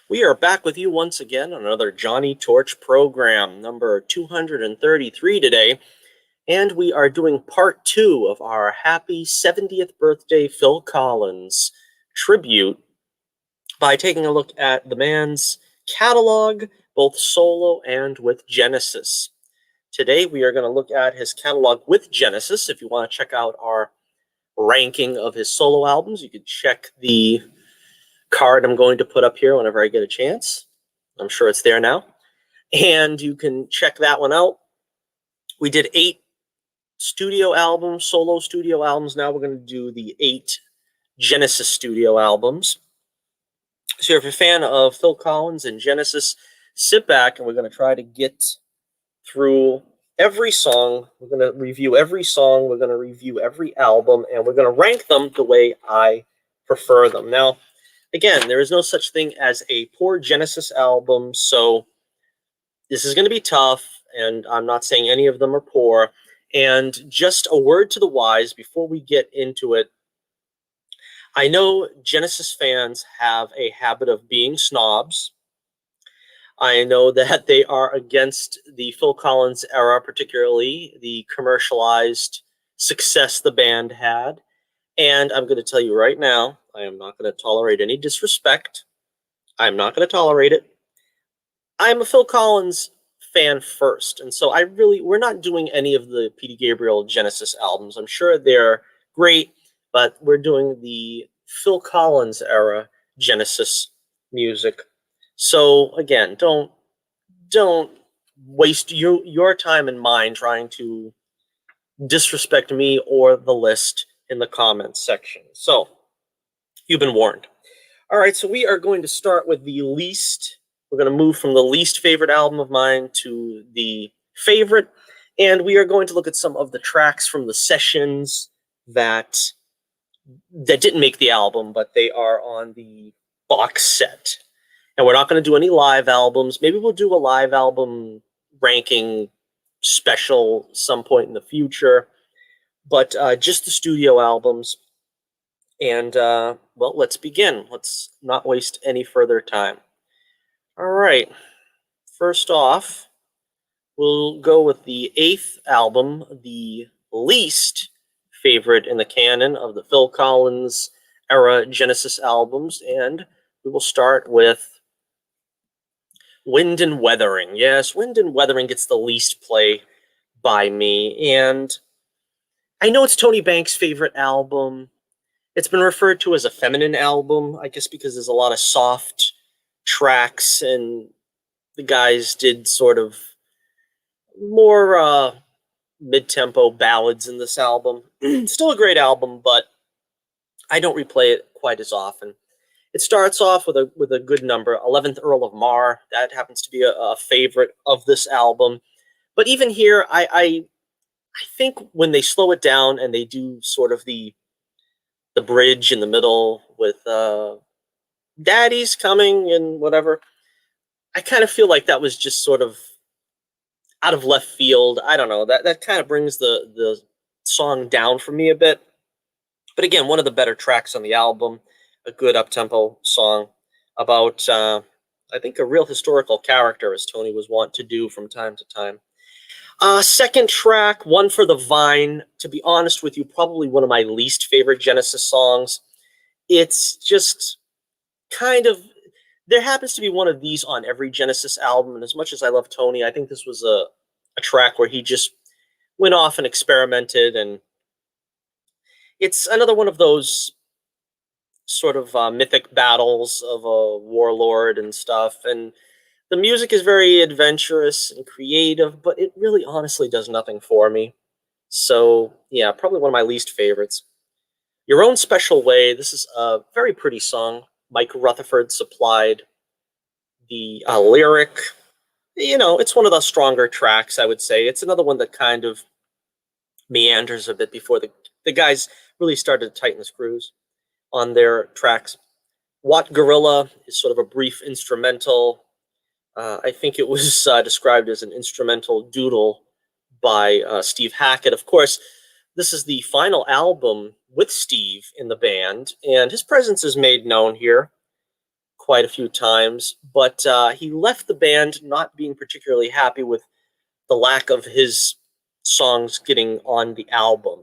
We are back with you once again on another Johnny Torch program, number 233 today, and we are doing part 2 of our happy 70th birthday Phil Collins tribute by taking a look at the man's catalog, both solo and with Genesis. Today we are going to look at his catalog with Genesis. If you want to check out our ranking of his solo albums, you can check the card I'm going to put up here whenever I get a chance. I'm sure it's there now. And you can check that one out. We did 8 studio albums, solo studio albums. Now we're going to do the 8 Genesis studio albums. So if you're a fan of Phil Collins and Genesis, sit back and we're going to try to get through every song. We're going to review every song. We're going to review every album, and we're going to rank them the way I prefer them. Now, again, there is no such thing as a poor Genesis album, so this is going to be tough, and I'm not saying any of them are poor. And just a word to the wise before we get into it. I know Genesis fans have a habit of being snobs. I know that they are against the Phil Collins era, particularly the commercialized success the band had. And I'm going to tell you right now, I am not going to tolerate any disrespect. I'm not going to tolerate it. I'm a Phil Collins fan first. And so we're not doing any of the Peter Gabriel Genesis albums. I'm sure they're great, but we're doing the Phil Collins era Genesis music. So again, don't waste your time and mine trying to disrespect me or the list in the comments section. So you've been warned. All right, so we are going to start with the least. We're going to move from the least favorite album of mine to the favorite, and we are going to look at some of the tracks from the sessions that didn't make the album, but they are on the box set. And we're not going to do any live albums. Maybe we'll do a live album ranking special some point in the future. But just the studio albums. And, well, let's begin. Let's not waste any further time. All right. First off, we'll go with the 8th album, the least favorite in the canon of the Phil Collins era Genesis albums. And we will start with Wind and Weathering. Yes, Wind and Weathering gets the least play by me. And I know it's Tony Banks' favorite album. It's been referred to as a feminine album, I guess because there's a lot of soft tracks, and the guys did sort of more mid-tempo ballads in this album. Still a great album, but I don't replay it quite as often. It starts off with a good number, 11th Earl of Mar. That happens to be a favorite of this album. But even here, I think when they slow it down and they do sort of the bridge in the middle with Daddy's Coming and whatever, I kind of feel like that was just sort of out of left field. I don't know. That kind of brings the song down for me a bit. But again, one of the better tracks on the album. A good up-tempo song about, I think, a real historical character, as Tony was wont to do from time to time. Second track, One for the Vine. To be honest with you, probably one of my least favorite Genesis songs. It's just kind of, there happens to be one of these on every Genesis album, and as much as I love Tony, I think this was a track where he just went off and experimented, and it's another one of those sort of mythic battles of a warlord and stuff, and the music is very adventurous and creative, but it really honestly does nothing for me. So yeah, probably one of my least favorites. Your Own Special Way. This is a very pretty song. Mike Rutherford supplied the lyric. You know, it's one of the stronger tracks, I would say. It's another one that kind of meanders a bit before the guys really started to tighten the screws on their tracks. Watt Gorilla is sort of a brief instrumental. I think it was described as an instrumental doodle by Steve Hackett. Of course, this is the final album with Steve in the band, and his presence is made known here quite a few times, but he left the band not being particularly happy with the lack of his songs getting on the album.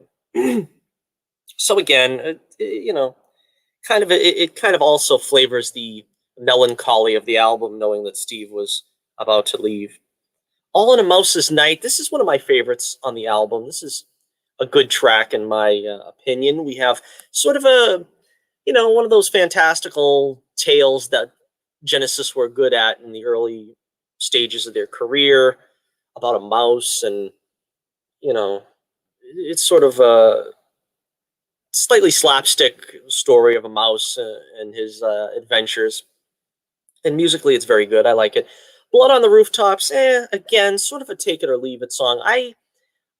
So again, it kind of also flavors the melancholy of the album, knowing that Steve was about to leave. All in a Mouse's Night. This is one of my favorites on the album. This is a good track in my opinion. We have sort of one of those fantastical tales that Genesis were good at in the early stages of their career about a mouse, and it's sort of a slightly slapstick story of a mouse and his adventures. And musically, it's very good. I like it. Blood on the Rooftops, again, sort of a take it or leave it song.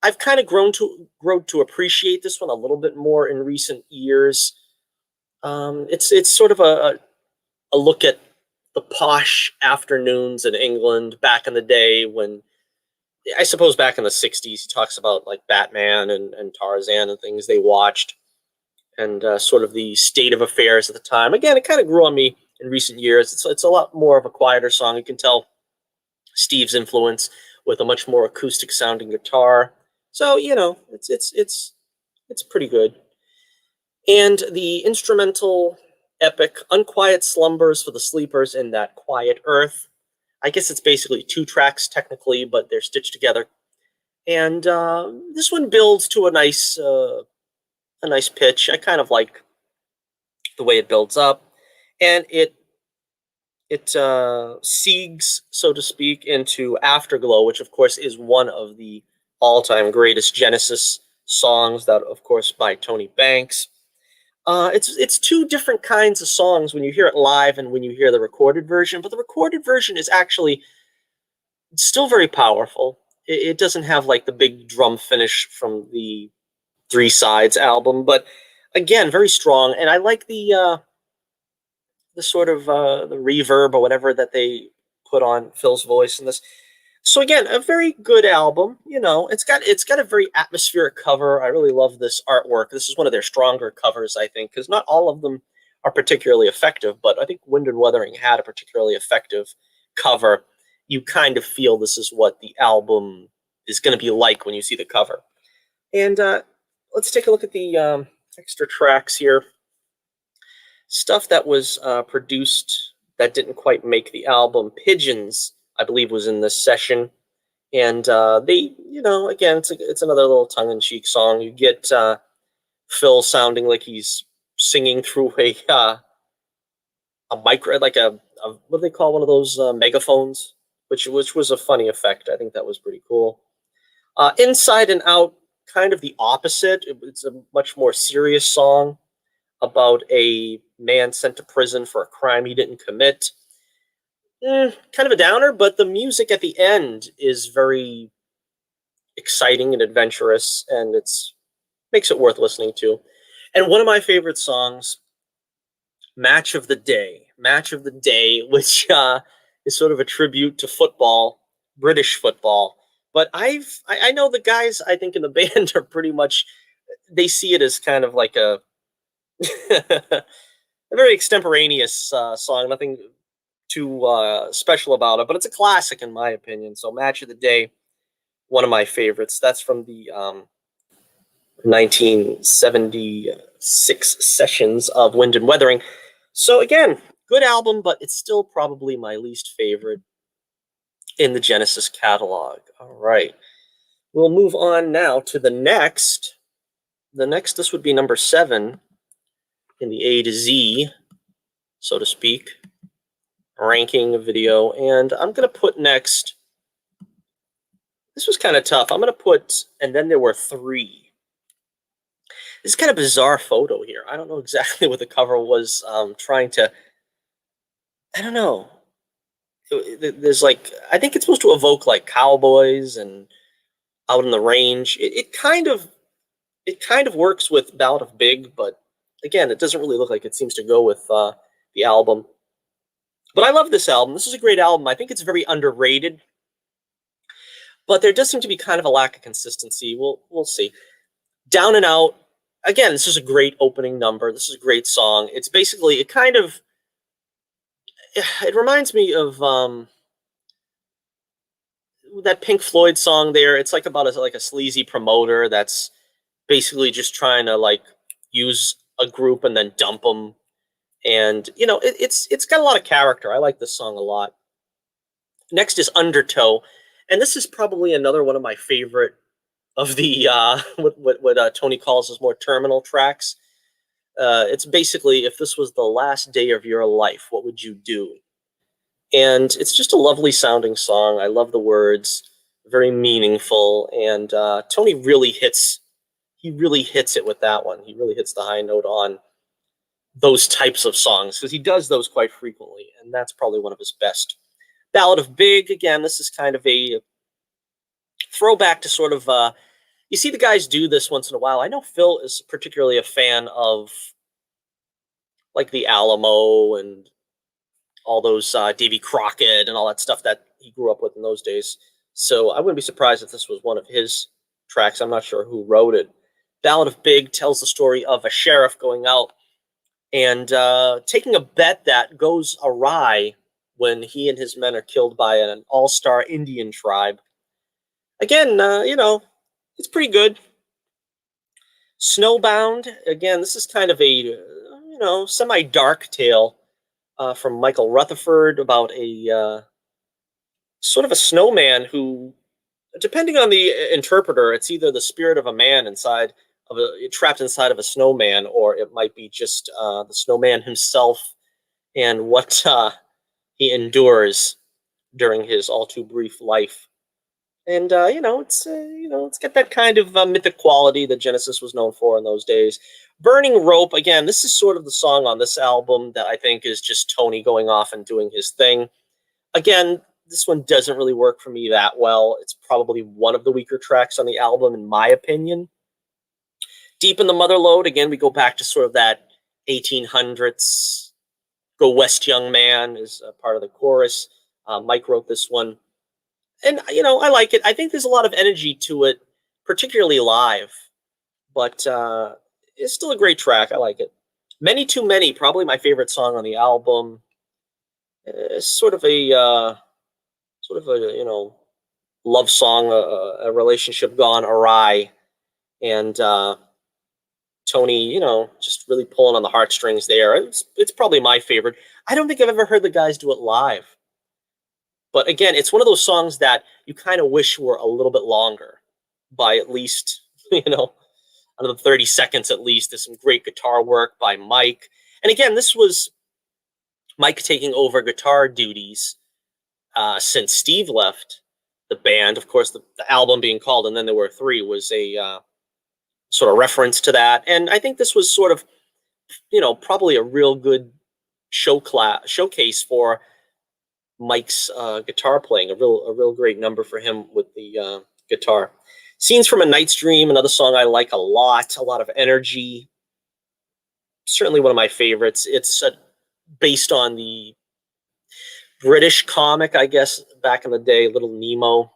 I've kind of grown to appreciate this one a little bit more in recent years. It's sort of a look at the posh afternoons in England back in the day when, I suppose back in the 60s, he talks about like Batman and Tarzan and things they watched, and sort of the state of affairs at the time. Again, it kind of grew on me in recent years. It's a lot more of a quieter song. You can tell Steve's influence with a much more acoustic sounding guitar. So, it's pretty good. And the instrumental epic Unquiet Slumbers for the Sleepers in That Quiet Earth. I guess it's basically 2 tracks technically, but they're stitched together. And this one builds to a nice pitch. I kind of like the way it builds up, and it siegs, so to speak, into Afterglow, which of course is one of the all-time greatest Genesis songs. That, of course, by Tony Banks. It's 2 different kinds of songs when you hear it live and when you hear the recorded version. But the recorded version is actually still very powerful. It doesn't have like the big drum finish from the Three Sides album, but again, very strong. And I like the sort of the reverb or whatever that they put on Phil's voice in this. So again, a very good album. It's got a very atmospheric cover. I really love this artwork. This is one of their stronger covers, I think, because not all of them are particularly effective, but I think Wind and Wuthering had a particularly effective cover. You kind of feel this is what the album is going to be like when you see the cover. And let's take a look at the extra tracks here. Stuff that was produced that didn't quite make the album. Pigeons, I believe, was in this session. And they, again, it's another little tongue-in-cheek song. You get Phil sounding like he's singing through a micro, like a what do they call one of those megaphones, which was a funny effect. I think that was pretty cool. Inside and Out, kind of the opposite. It's a much more serious song about a man sent to prison for a crime he didn't commit. Kind of a downer, but the music at the end is very exciting and adventurous, and makes it worth listening to. And one of my favorite songs, Match of the Day, which is sort of a tribute to football, British football. But I know the guys, I think, in the band are pretty much, they see it as kind of like a a very extemporaneous song, nothing too special about it, but it's a classic in my opinion. So Match of the Day, one of my favorites. That's from the 1976 sessions of Wind and Wuthering. So again, good album, but it's still probably my least favorite in the Genesis catalog. All right. We'll move on now to the next. This would be number 7 in the A to Z, so to speak, ranking video. And I'm going to put next, this was kind of tough. I'm going to put, and then there were 3. This is kind of bizarre photo here. I don't know exactly what the cover was trying to, I don't know. There's like, I think it's supposed to evoke like cowboys and out in the range. It kind of works with Ballad of Big, but again, it doesn't really look like it seems to go with the album. But I love this album. This is a great album. I think it's very underrated, but there does seem to be kind of a lack of consistency. We'll see. Down and Out. Again, this is a great opening number. This is a great song. It's basically, it reminds me of that Pink Floyd song there. It's like about like a sleazy promoter that's basically just trying to like use a group and then dump them. And it's got a lot of character. I like this song a lot. Next is Undertow, and this is probably another one of my favorite of the what Tony calls his more terminal tracks. It's basically, if this was the last day of your life, what would you do? And it's just a lovely sounding song. I love the words, very meaningful, and Tony really hits. He really hits it with that one. He really hits the high note on those types of songs because he does those quite frequently, and that's probably one of his best. Ballad of Big, again, this is kind of a throwback to sort of you see the guys do this once in a while. I know Phil is particularly a fan of like the Alamo and all those Davy Crockett and all that stuff that he grew up with in those days. So I wouldn't be surprised if this was one of his tracks. I'm not sure who wrote it. Ballad of Big tells the story of a sheriff going out and taking a bet that goes awry when he and his men are killed by an all-star Indian tribe. Again, it's pretty good. Snowbound, again, this is kind of a semi-dark tale from Michael Rutherford about a sort of a snowman who, depending on the interpreter, it's either the spirit of a man trapped inside of a snowman, or it might be just the snowman himself and what he endures during his all too brief life. And it's got that kind of mythic quality that Genesis was known for in those days. Burning Rope, again, this is sort of the song on this album that I think is just Tony going off and doing his thing. Again, this one doesn't really work for me that well. It's probably one of the weaker tracks on the album, in my opinion. Deep in the Mother Lode, again, we go back to sort of that 1800s. Go West, Young Man is a part of the chorus. Mike wrote this one. And, I like it. I think there's a lot of energy to it, particularly live. But it's still a great track. I like it. Many Too Many, probably my favorite song on the album. It's sort of a love song, a relationship gone awry. And Tony, just really pulling on the heartstrings there. It's probably my favorite. I don't think I've ever heard the guys do it live. But again, it's one of those songs that you kind of wish were a little bit longer, by at least, another 30 seconds at least. There's some great guitar work by Mike. And again, this was Mike taking over guitar duties since Steve left the band. Of course, the album being called And Then There Were Three was a sort of reference to that. And I think this was sort of, probably a real good showcase for Mike's guitar playing, a real great number for him with the guitar. Scenes from a Night's Dream, another song I like a lot of energy. Certainly one of my favorites. It's based on the British comic, I guess, back in the day, Little Nemo,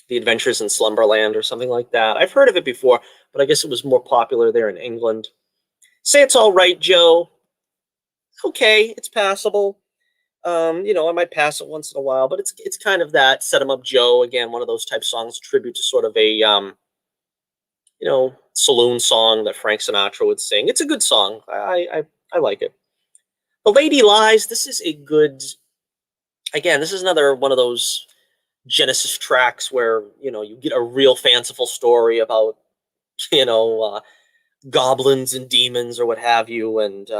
The Adventures in Slumberland or something like that. I've heard of it before, but I guess it was more popular there in England. Say It's All Right, Joe. Okay, it's passable. I might pass it once in a while, but it's kind of that Set 'Em Up Joe, again, one of those type songs, tribute to sort of a saloon song that Frank Sinatra would sing. It's a good song. I like it. The Lady Lies, this is a good, again, this is another one of those Genesis tracks where, you get a real fanciful story about, goblins and demons or what have you, and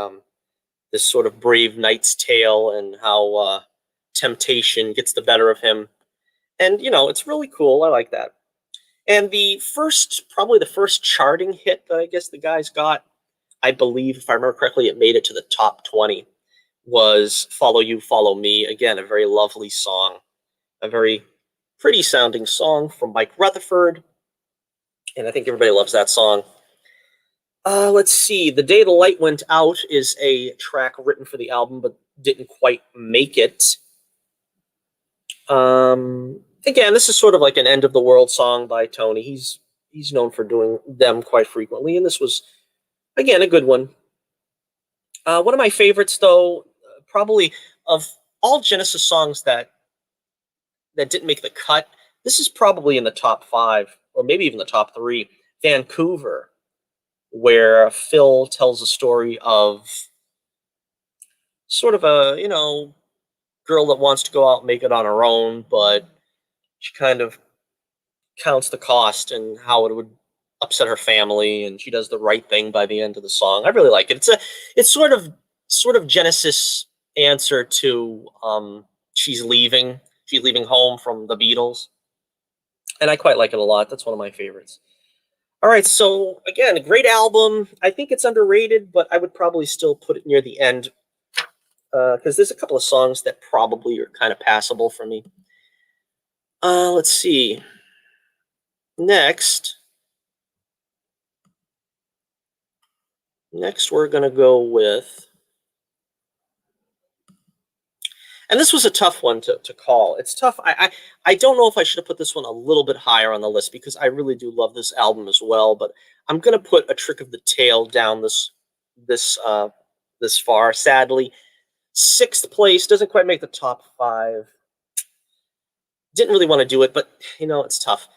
this sort of brave knight's tale and how temptation gets the better of him. And, it's really cool. I like that. And probably the first charting hit that I guess the guys got, I believe, if I remember correctly, it made it to the top 20, was Follow You, Follow Me. Again, a very lovely song. A very pretty sounding song from Mike Rutherford. And I think everybody loves that song. Let's see. The Day the Light Went Out is a track written for the album, but didn't quite make it. Again, this is sort of like an end of the world song by Tony. He's known for doing them quite frequently, and this was, again, a good one. One of my favorites, though, probably of all Genesis songs that didn't make the cut, this is probably in the top 5, or maybe even the top 3. Vancouver, where Phil tells a story of sort of a, girl that wants to go out and make it on her own, but she kind of counts the cost and how it would upset her family, and she does the right thing by the end of the song. I really like it. It's sort of Genesis answer to she's leaving. She's leaving home from the Beatles, and I quite like it a lot. That's one of my favorites. All right, so again, a great album. I think it's underrated, but I would probably still put it near the end because there's a couple of songs that probably are kind of passable for me. Let's see. Next, we're going to go with, and this was a tough one to call. It's tough. I don't know if I should have put this one a little bit higher on the list because I really do love this album as well, but I'm going to put A Trick of the Tail down this far. Sadly, 6th place, doesn't quite make the top 5. Didn't really want to do it, but it's tough.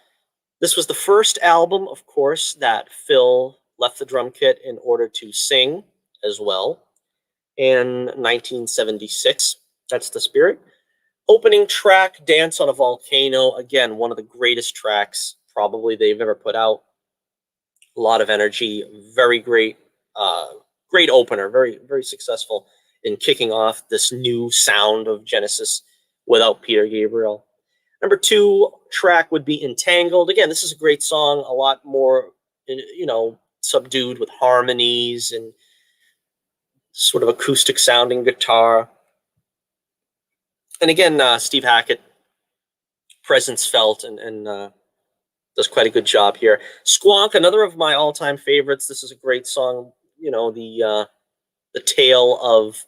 This was the first album, of course, that Phil left the drum kit in order to sing as well in 1976. That's the spirit. Opening track, Dance on a Volcano. Again, one of the greatest tracks probably they've ever put out. A lot of energy, very great, great opener, very, very successful in kicking off this new sound of Genesis without Peter Gabriel. Number 2 track would be Entangled. Again, this is a great song, a lot more, subdued with harmonies and sort of acoustic sounding guitar. And again, Steve Hackett, presence felt and does quite a good job here. Squonk, another of my all-time favorites. This is a great song. The tale of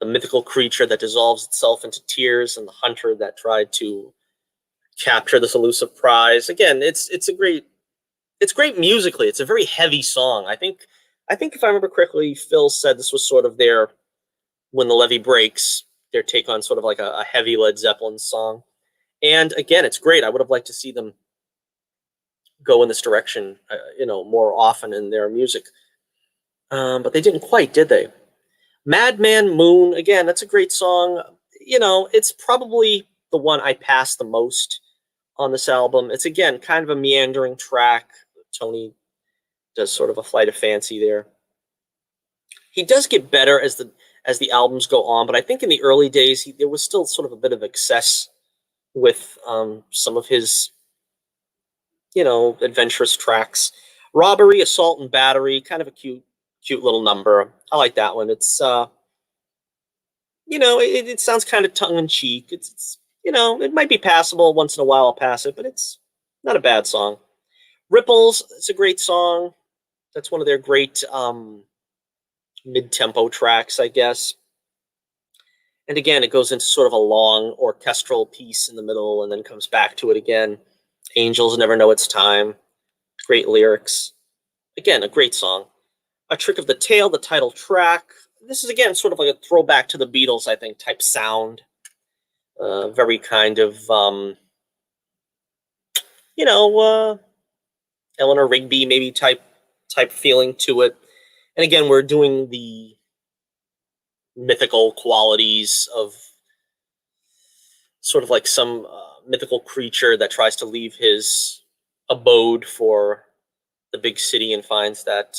the mythical creature that dissolves itself into tears and the hunter that tried to capture this elusive prize. Again, it's great musically. It's a very heavy song. I think if I remember correctly, Phil said this was sort of their When the Levee Breaks, their take on sort of like a heavy Led Zeppelin song. And again, it's great. I would have liked to see them go in this direction, more often in their music. But they didn't quite, did they? Madman Moon, again, that's a great song. It's probably the one I pass the most on this album. It's, again, kind of a meandering track. Tony does sort of a flight of fancy there. He does get better as the albums go on, but I think in the early days, there was still sort of a bit of excess with some of his, adventurous tracks. Robbery, Assault, and Battery, kind of a cute little number. I like that one. It's, it sounds kind of tongue-in-cheek. It's it might be passable once in a while. I'll pass it, but it's not a bad song. Ripples, it's a great song. That's one of their great mid-tempo tracks, I guess. And again, it goes into sort of a long orchestral piece in the middle and then comes back to it again. Angels Never Know Its Time. Great lyrics. Again, a great song. A Trick of the Tail, the title track. This is, again, sort of like a throwback to the Beatles, I think, type sound. Very kind of, Eleanor Rigby maybe type feeling to it. And again, we're doing the mythical qualities of sort of like some mythical creature that tries to leave his abode for the big city and finds that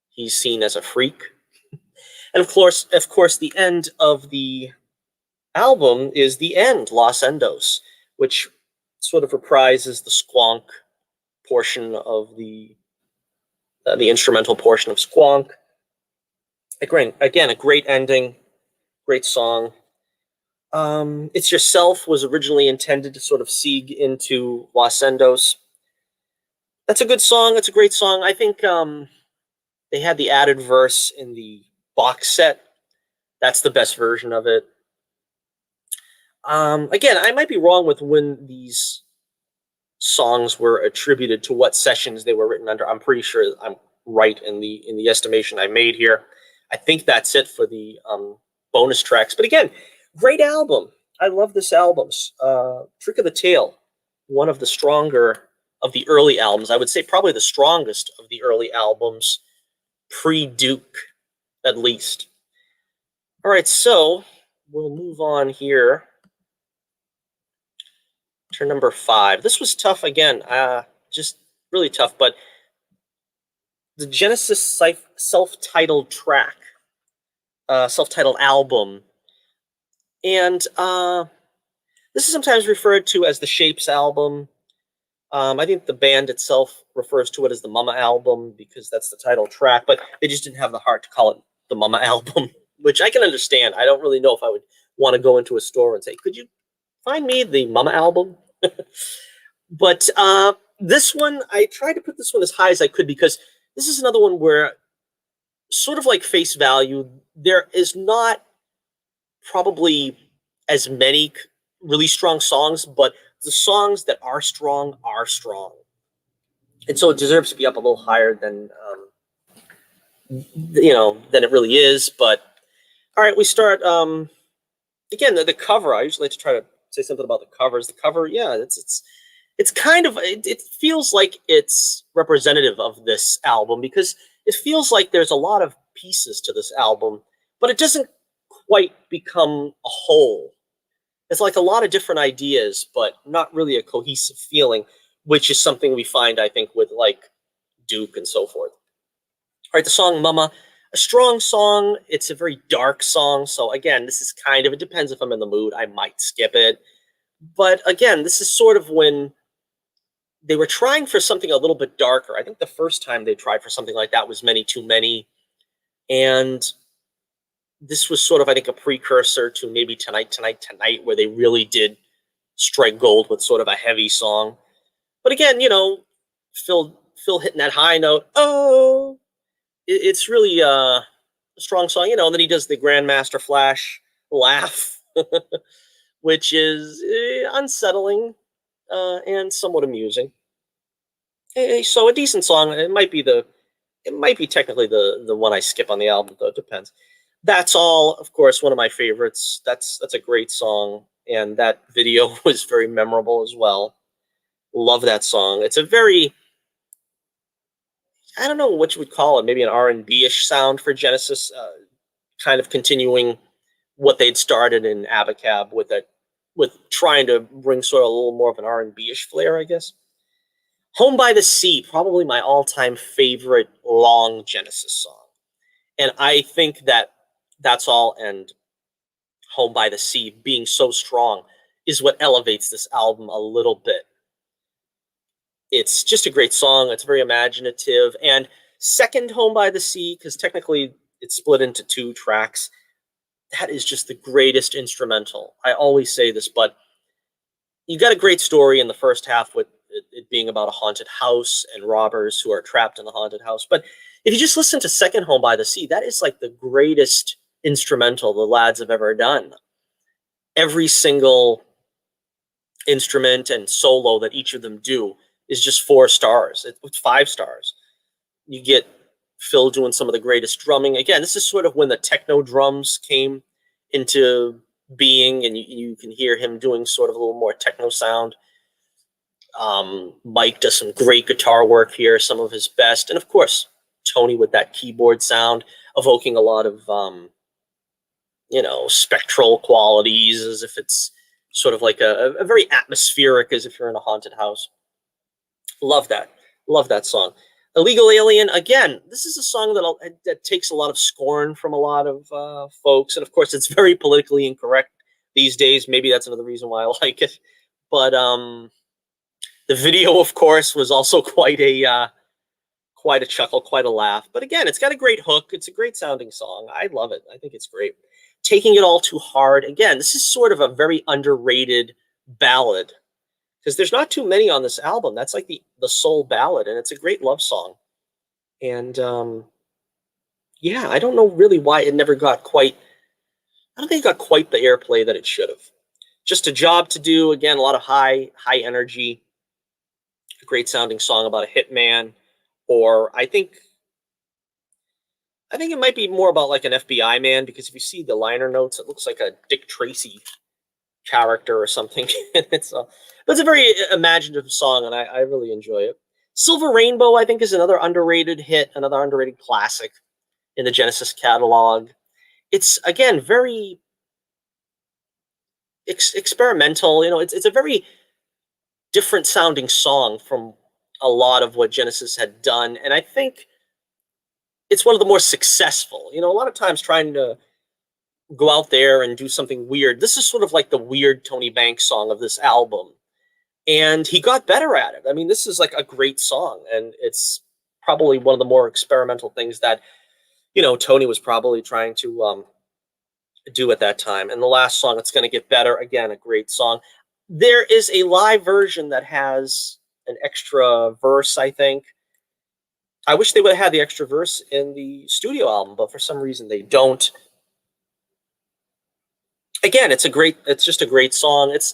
he's seen as a freak. And of course, the end of the album is The End, Los Endos, which sort of reprises the Squonk portion of the instrumental portion of Squonk. Again, a great ending, great song. It's Yourself was originally intended to sort of segue into Los Endos. That's a good song. It's a great song. I think they had the added verse in the box set. That's the best version of it. Again, I might be wrong with when these songs were attributed to what sessions they were written under. I'm pretty sure I'm right in the estimation I made here. I think that's it for the bonus tracks. But again, great album. I love this album. Trick of the Tail, one of the stronger of the early albums. I would say probably the strongest of the early albums, pre-Duke, at least. All right, so we'll move on here to number 5. This was tough again, just really tough, but the Genesis self-titled track, self-titled album, and this is sometimes referred to as the Shapes album. I think the band itself refers to it as the Mama album because that's the title track, but they just didn't have the heart to call it the Mama album, which I can understand. I don't really know if I would want to go into a store and say, could you find me the Mama album? But this one, I tried to put this one as high as I could because this is another one where, sort of like Face Value, there is not probably as many really strong songs, but the songs that are strong are strong. And so it deserves to be up a little higher than, than it really is. But all right, we start, again, the cover. I usually like to try to say something about the covers. The cover, yeah, it's kind of, it feels like it's representative of this album because it feels like there's a lot of pieces to this album, but it doesn't quite become a whole. It's like a lot of different ideas, but not really a cohesive feeling, which is something we find, I think, with like Duke and so forth. All right, the song Mama, a strong song. It's a very dark song. So again, this is kind of, it depends if I'm in the mood. I might skip it. But again, this is sort of when they were trying for something a little bit darker. I think the first time they tried for something like that was Many Too Many. And this was sort of, I think, a precursor to maybe Tonight, where they really did strike gold with sort of a heavy song. But again, Phil hitting that high note, oh, it's really a strong song, and then he does the Grandmaster Flash laugh, which is unsettling and somewhat amusing. So a decent song. It might be technically the one I skip on the album, though. It depends. That's All, of course, one of my favorites. That's a great song, and that video was very memorable as well. Love that song. It's a very, I don't know what you would call it, maybe an R&B-ish sound for Genesis, kind of continuing what they'd started in Abacab with trying to bring sort of a little more of an R&B-ish flair, I guess. Home by the Sea, probably my all-time favorite long Genesis song. And I think That's All and Home by the Sea being so strong is what elevates this album a little bit. It's just a great song. It's very imaginative. And second, Home by the Sea, because technically it's split into 2 tracks, that is just the greatest instrumental. I always say this, but you got a great story in the first half with it being about a haunted house and robbers who are trapped in the haunted house. But if you just listen to second, Home by the Sea, that is like the greatest instrumental the lads have ever done. Every single instrument and solo that each of them do is just 4 stars. It's 5 stars. You get Phil doing some of the greatest drumming. Again, this is sort of when the techno drums came into being, and you can hear him doing sort of a little more techno sound. Mike does some great guitar work here, some of his best. And of course, Tony with that keyboard sound, evoking a lot of, spectral qualities, as if it's sort of like a very atmospheric, as if you're in a haunted house. Love that. Love that song. Illegal Alien, again, this is a song that takes a lot of scorn from a lot of folks. And of course, it's very politically incorrect these days. Maybe that's another reason why I like it. But the video, of course, was also quite a chuckle, quite a laugh. But again, it's got a great hook. It's a great sounding song. I love it. I think it's great. Taking It All Too Hard. Again, this is sort of a very underrated ballad, because there's not too many on this album. That's like the soul ballad, and it's a great love song. And yeah, I don't know really why it never got quite, I don't think it got quite the airplay that it should have. Just a job to do. Again, a lot of high energy. A great sounding song about a hitman. Or I think I think it might be more about like an FBI man, because if you see the liner notes, it looks like a Dick Tracy character or something. It's a very imaginative song, and I really enjoy it. Silver Rainbow, I think, is another underrated hit, another underrated classic in the Genesis catalog. It's again very experimental. It's a very different sounding song from a lot of what Genesis had done, and I think it's one of the more successful. A lot of times trying to go out there and do something weird. This is sort of like the weird Tony Banks song of this album. And he got better at it. I mean, this is like a great song, and it's probably one of the more experimental things that, Tony was probably trying to do at that time. And the last song, It's Gonna Get Better, again, a great song. There is a live version that has an extra verse, I think. I wish they would have had the extra verse in the studio album, but for some reason they don't. Again, it's just a great song. It's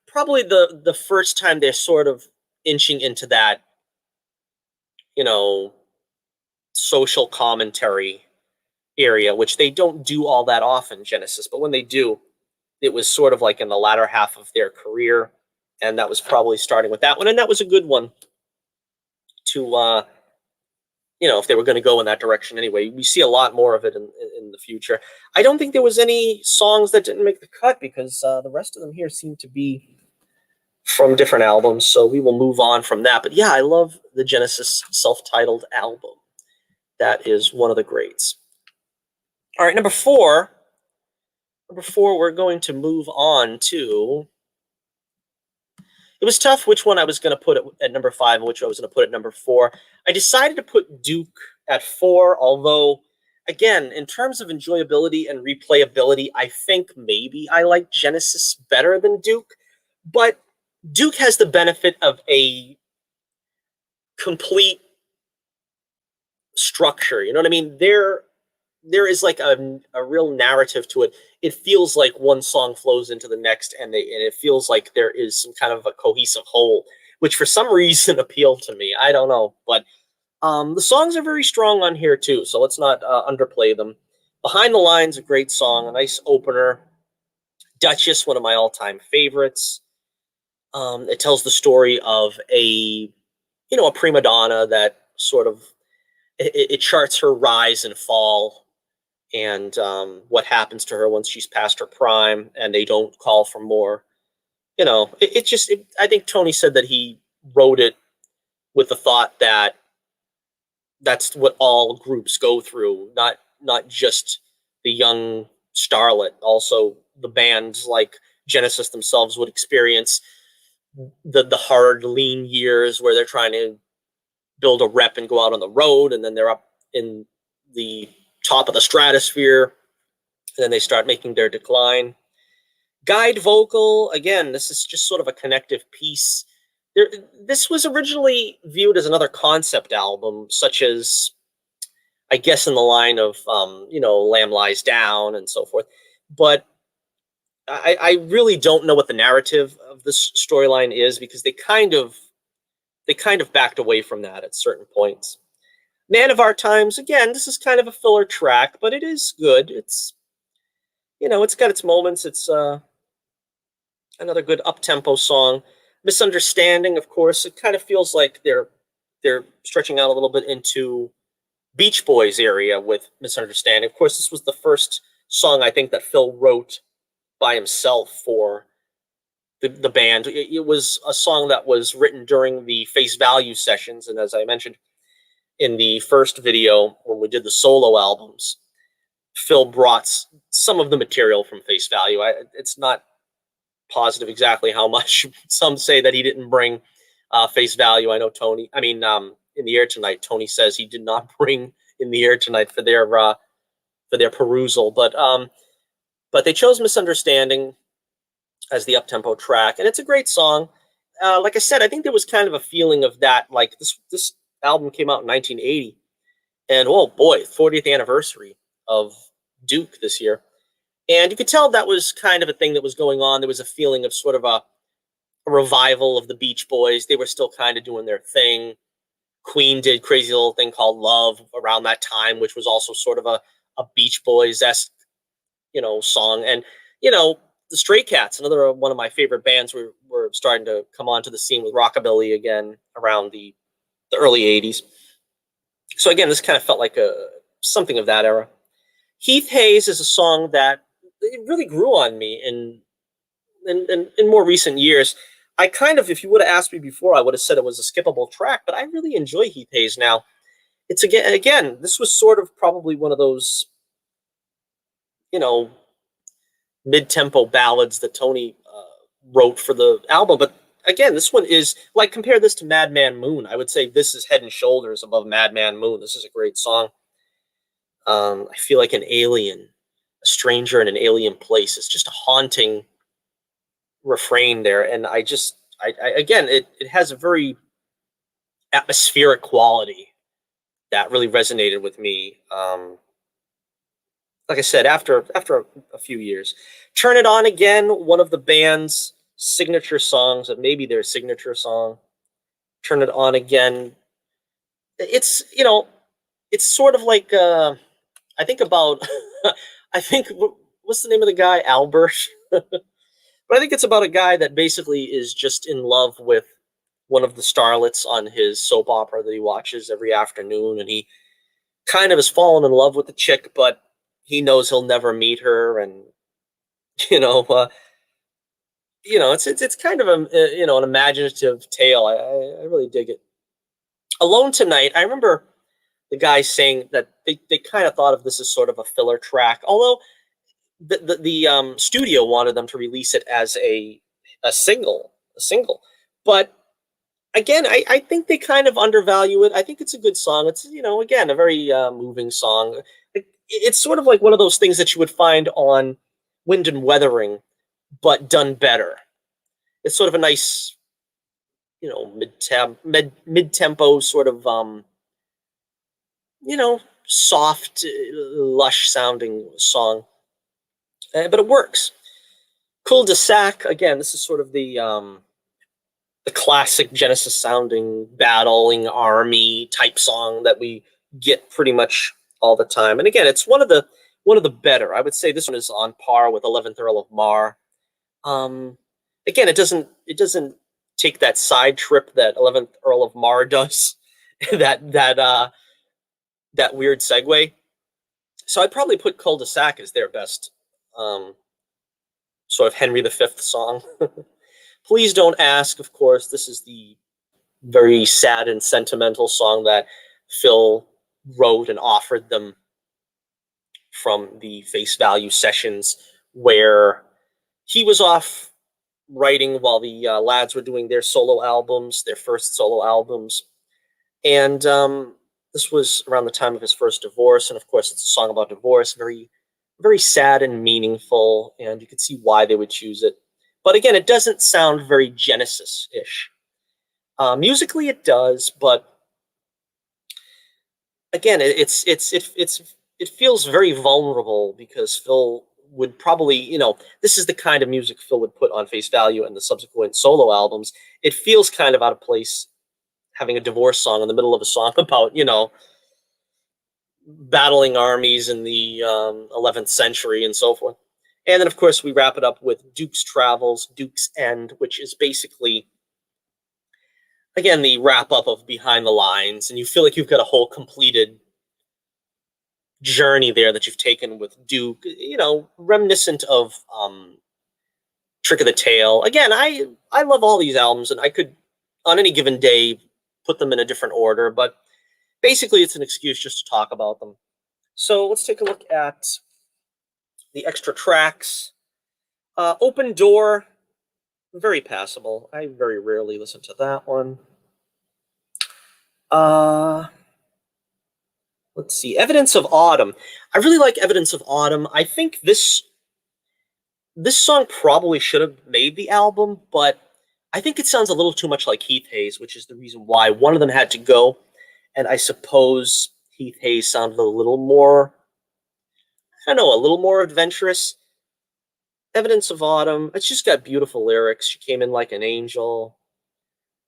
probably the first time they're sort of inching into that, you know, social commentary area, which they don't do all that often, Genesis. But when they do, it was sort of like in the latter half of their career, and that was probably starting with that one, and that was a good one to if they were going to go in that direction anyway. We see a lot more of it in the future. I don't think there was any songs that didn't make the cut, because the rest of them here seem to be from different albums, so we will move on from that. But yeah, I love the Genesis self-titled album. That is one of the greats. All right, number four, we're going to move on to... It was tough which one I was going to put at number 5 and which I was going to put at number 4. I decided to put Duke at 4, although, again, in terms of enjoyability and replayability, I think maybe I like Genesis better than Duke. But Duke has the benefit of a complete structure. You know what I mean? There is like a real narrative to it. It feels like one song flows into the next, and it feels like there is some kind of a cohesive whole, which for some reason appealed to me. I don't know, but the songs are very strong on here too, so let's not underplay them. Behind the Lines, a great song, a nice opener. Duchess, one of my all-time favorites. It tells the story of a prima donna that sort of it charts her rise and fall, and what happens to her once she's past her prime, and they don't call for more. I think Tony said that he wrote it with the thought that that's what all groups go through, not just the young starlet. Also, the bands like Genesis themselves would experience the hard, lean years where they're trying to build a rep and go out on the road, and then they're up in the top of the stratosphere, and then they start making their decline. Guide vocal, again, this is just sort of a connective piece. This was originally viewed as another concept album, such as, I guess, in the line of, Lamb Lies Down and so forth. But I really don't know what the narrative of this storyline is, because they kind of backed away from that at certain points. Man of Our Times, again, this is kind of a filler track, but it is good. It's got its moments. It's another good up-tempo song. Misunderstanding, of course, it kind of feels like they're stretching out a little bit into Beach Boys area with Misunderstanding. Of course, this was the first song I think that Phil wrote by himself for the band. It was a song that was written during the Face Value sessions, and as I mentioned in the first video when we did the solo albums, Phil brought some of the material from Face Value. It's not positive exactly how much. Some say that he didn't bring Face Value. I know Tony, In the Air Tonight, Tony says he did not bring In the Air Tonight for their perusal, but they chose Misunderstanding as the up-tempo track, and it's a great song. Like I said, I think there was kind of a feeling of that, like this album came out in 1980, and oh boy, 40th anniversary of Duke this year. And you could tell that was kind of a thing that was going on. There was a feeling of sort of a revival of the Beach Boys. They were still kind of doing their thing. Queen did Crazy Little Thing Called Love around that time, which was also sort of a Beach Boys-esque, song. And, the Stray Cats, another one of my favorite bands, were starting to come onto the scene with rockabilly again around the early 80s. So again, this kind of felt like something of that era. Heath Hayes is a song that it really grew on me in more recent years. I kind of, if you would have asked me before, I would have said it was a skippable track, but I really enjoy Heath Hayes now. It's again, this was sort of probably one of those, you know, mid-tempo ballads that Tony wrote for the album. But again, this one is like, compare this to Madman Moon. I would say this is head and shoulders above Madman Moon. This is a great song. I feel like an alien, a stranger in an alien place. It's just a haunting refrain there, and I again, it has a very atmospheric quality that really resonated with me. Like I said, after a few years, "Turn It On Again," one of the band's signature songs, or maybe their signature song. "Turn It On Again." It's it's sort of like I think about I think what's the name of the guy, Albert. But I think it's about a guy that basically is just in love with one of the starlets on his soap opera that he watches every afternoon, and he kind of has fallen in love with the chick, but he knows he'll never meet her, and you know, uh, it's kind of an imaginative tale. I really dig it. "Alone Tonight," I remember the guys saying that they kind of thought of this as sort of a filler track, although the studio wanted them to release it as a single. But again, I think they kind of undervalue it. I think it's a good song. It's again, a very moving song. It's sort of like one of those things that you would find on Wind and Weathering, but done better. It's sort of a nice, mid tempo sort of soft, lush sounding song. But it works. "Cul-de-sac," again, this is sort of the classic Genesis sounding battling army type song that we get pretty much all the time. And again, it's one of the better. I would say this one is on par with 11th Earl of Mar. Um, Again, it doesn't take that side trip that 11th Earl of Mar does. That weird segue. So I'd probably put "Cul-de-sac" as their best um, sort of Henry V song. "Please Don't Ask," of course, this is the very sad and sentimental song that Phil wrote and offered them from the Face Value sessions, where he was off writing while the lads were doing their first solo albums. And this was around the time of his first divorce. And of course, it's a song about divorce, very, very sad and meaningful. And you could see why they would choose it. But again, it doesn't sound very Genesis-ish. Musically, it does, but again, it feels very vulnerable, because Phil would probably, this is the kind of music Phil would put on Face Value and the subsequent solo albums. It feels kind of out of place having a divorce song in the middle of a song about, battling armies in the 11th century and so forth. And then, of course, we wrap it up with "Duke's Travels, Duke's End," which is basically, again, the wrap up of Behind the Lines. And you feel like you've got a whole completed journey there that you've taken with Duke, reminiscent of Trick of the Tail. Again, I love all these albums, and I could, on any given day, put them in a different order, but basically it's an excuse just to talk about them. So let's take a look at the extra tracks. "Open Door," very passable. I very rarely listen to that one. Let's see. "Evidence of Autumn." I really like "Evidence of Autumn." I think this song probably should have made the album, but I think it sounds a little too much like Heath Hayes, which is the reason why one of them had to go. And I suppose Heath Hayes sounded a little more, I don't know, a little more adventurous. "Evidence of Autumn," it's just got beautiful lyrics. "She came in like an angel."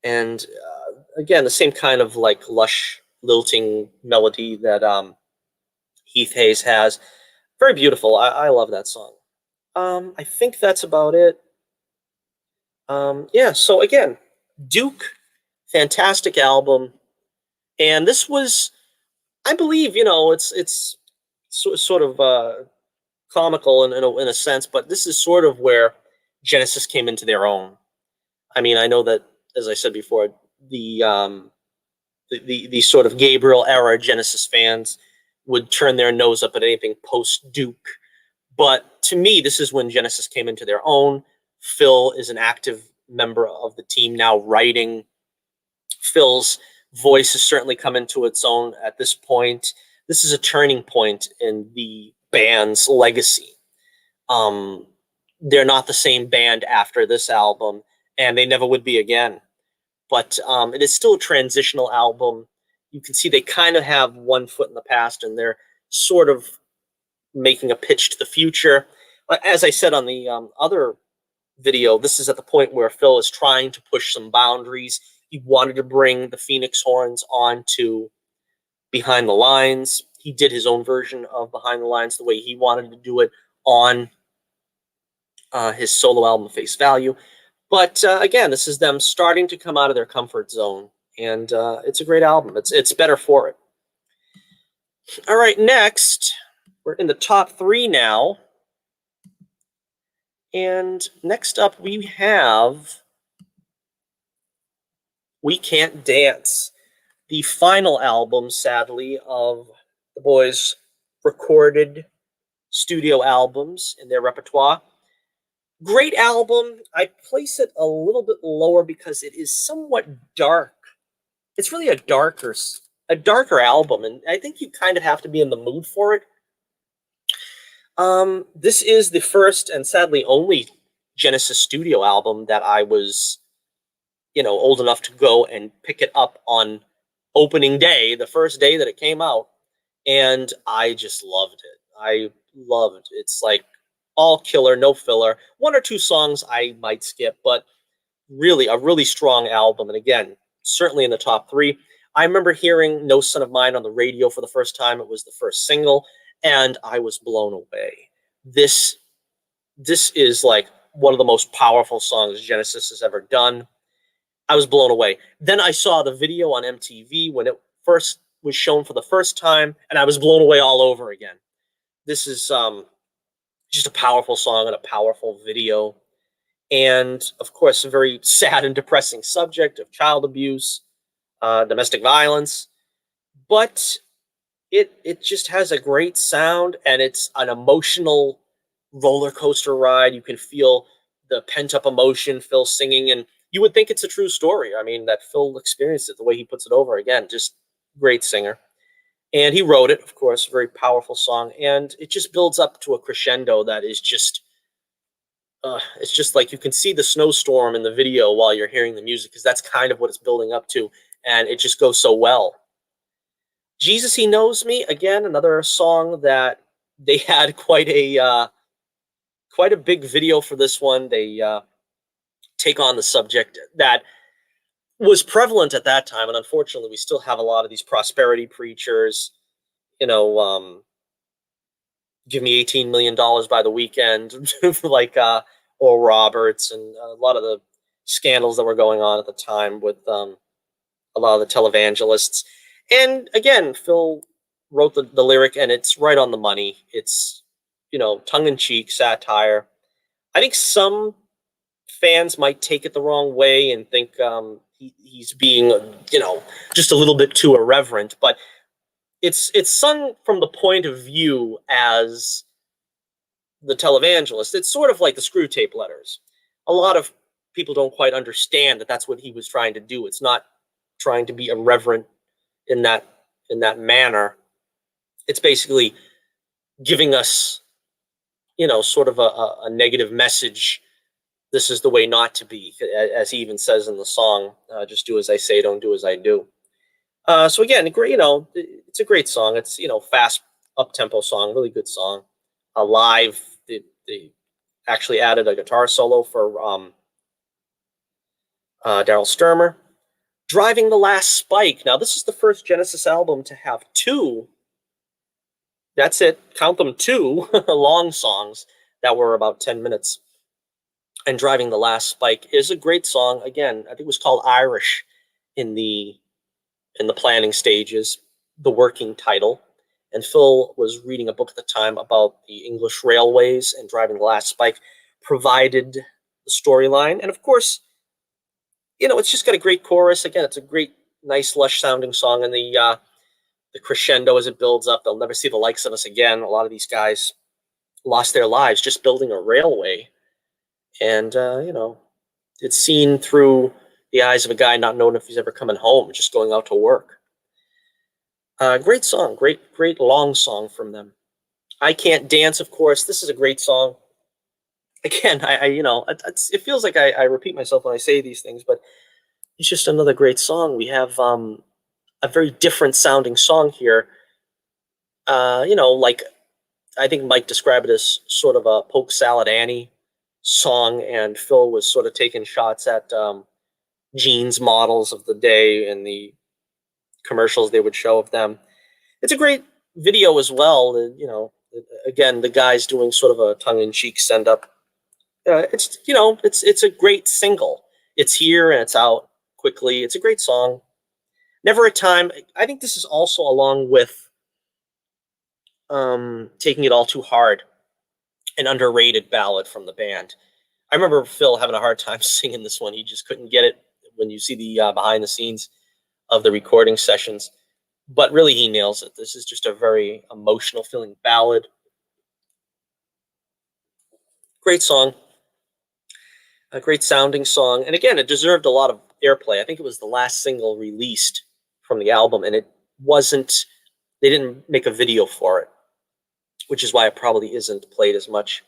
And again, the same kind of like lush, lilting melody that Heath Hayes has. Very beautiful. I love that song. I think that's about it. Yeah. So again, Duke, fantastic album, and this was, I believe, it's sort of comical in a sense, but this is sort of where Genesis came into their own. I mean, I know that, as I said before, the the sort of Gabriel era Genesis fans would turn their nose up at anything post Duke. But to me, this is when Genesis came into their own. Phil is an active member of the team now, writing. Phil's voice has certainly come into its own at this point. This is a turning point in the band's legacy. Um, they're not the same band after this album, and they never would be again. But it is still a transitional album. You can see they kind of have one foot in the past, and they're sort of making a pitch to the future. As I said on the other video, this is at the point where Phil is trying to push some boundaries. He wanted to bring the Phoenix Horns onto Behind the Lines. He did his own version of Behind the Lines the way he wanted to do it on his solo album Face Value. But again, this is them starting to come out of their comfort zone, and it's a great album. It's better for it. All right, next we're in the top 3 now, and next up we have We Can't Dance, the final album, sadly, of the boys' recorded studio albums in their repertoire. Great album. I place it a little bit lower because it is somewhat dark. It's really a darker album, and I think you kind of have to be in the mood for it. This is the first and sadly only Genesis studio album that I was, old enough to go and pick it up on opening day, the first day that it came out, and I just loved it. I loved it. It's like all killer, no filler. 1 or 2 songs I might skip, but really a really strong album. And again, certainly in the top 3. I remember hearing No Son of Mine on the radio for the first time. It was the first single, and I was blown away. This is like one of the most powerful songs Genesis has ever done. I was blown away. Then I saw the video on MTV when it first was shown for the first time, and I was blown away all over again. This is just a powerful song and a powerful video. And of course, a very sad and depressing subject of child abuse, domestic violence. But it just has a great sound, and it's an emotional roller coaster ride. You can feel the pent up emotion, Phil singing, and you would think it's a true story. I mean, that Phil experienced it the way he puts it over. Again, just great singer. And he wrote it, of course, very powerful song. And it just builds up to a crescendo that is just, it's just like you can see the snowstorm in the video while you're hearing the music, because that's kind of what it's building up to. And it just goes so well. Jesus, He Knows Me, again, another song that they had quite a big video for this one. They take on the subject that was prevalent at that time, and unfortunately, we still have a lot of these prosperity preachers. Give me $18 million by the weekend, like Oral Roberts, and a lot of the scandals that were going on at the time with a lot of the televangelists. And again, Phil wrote the lyric, and it's right on the money. It's, tongue-in-cheek satire. I think some fans might take it the wrong way and think he's being, just a little bit too irreverent. But it's sung from the point of view as the televangelist. It's sort of like the Screw Tape Letters. A lot of people don't quite understand that that's what he was trying to do. It's not trying to be irreverent in that manner. It's basically giving us, sort of a negative message. This is the way not to be, as he even says in the song. Just do as I say, don't do as I do. So again, great. It's a great song. It's fast, up tempo song, really good song. Live, they actually added a guitar solo for Daryl Sturmer. Driving the Last Spike. Now, this is the first Genesis album to have two, that's it, count them, two long songs that were about 10 minutes. And Driving the Last Spike is a great song. Again, I think it was called Irish in the planning stages, the working title. And Phil was reading a book at the time about the English railways, and Driving the Last Spike provided the storyline. And of course, it's just got a great chorus. Again, it's a great, nice, lush sounding song. And the crescendo as it builds up, they'll never see the likes of us again. A lot of these guys lost their lives just building a railway. And, it's seen through the eyes of a guy not knowing if he's ever coming home, just going out to work. Great song, great long song from them. I Can't Dance, of course. This is a great song. Again, it feels like I repeat myself when I say these things, but it's just another great song. We have a very different sounding song here. Like I think Mike described it as sort of a Polk Salad Annie song, and Phil was sort of taking shots at jeans models of the day and the commercials they would show of them. It's a great video as well. Again, the guy's doing sort of a tongue-in-cheek send-up. It's a great single. It's here and it's out quickly. It's a great song. Never a Time. I think this is also along with Taking It All Too Hard, an underrated ballad from the band. I remember Phil having a hard time singing this one. He just couldn't get it when you see the behind the scenes of the recording sessions. But really, he nails it. This is just a very emotional feeling ballad. Great song. A great sounding song. And again, it deserved a lot of airplay. I think it was the last single released from the album, and they didn't make a video for it, which is why it probably isn't played as much.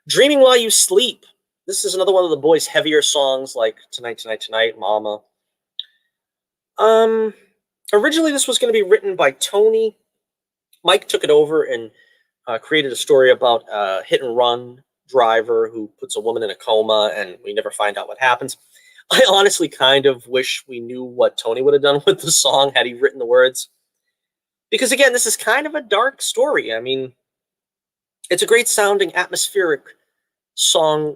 Dreaming While You Sleep. This is another one of the boys' heavier songs, like Tonight, Tonight, Tonight, Mama. Originally, this was going to be written by Tony. Mike took it over and created a story about a hit-and-run driver who puts a woman in a coma, and we never find out what happens. I honestly kind of wish we knew what Tony would have done with the song had he written the words. Because, again, this is kind of a dark story. I mean, it's a great sounding, atmospheric song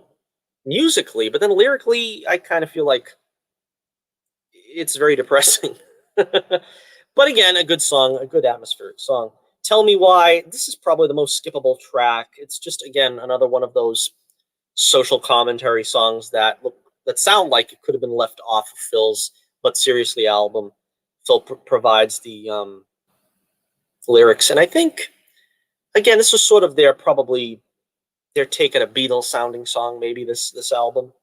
musically, but then lyrically, I kind of feel like it's very depressing. But again, a good song, a good atmospheric song. Tell Me Why. This is probably the most skippable track. It's just, again, another one of those social commentary songs that sound like it could have been left off of Phil's But Seriously album. Phil provides the lyrics. And I think, again, this was sort of their take at a Beatles sounding song, maybe this album.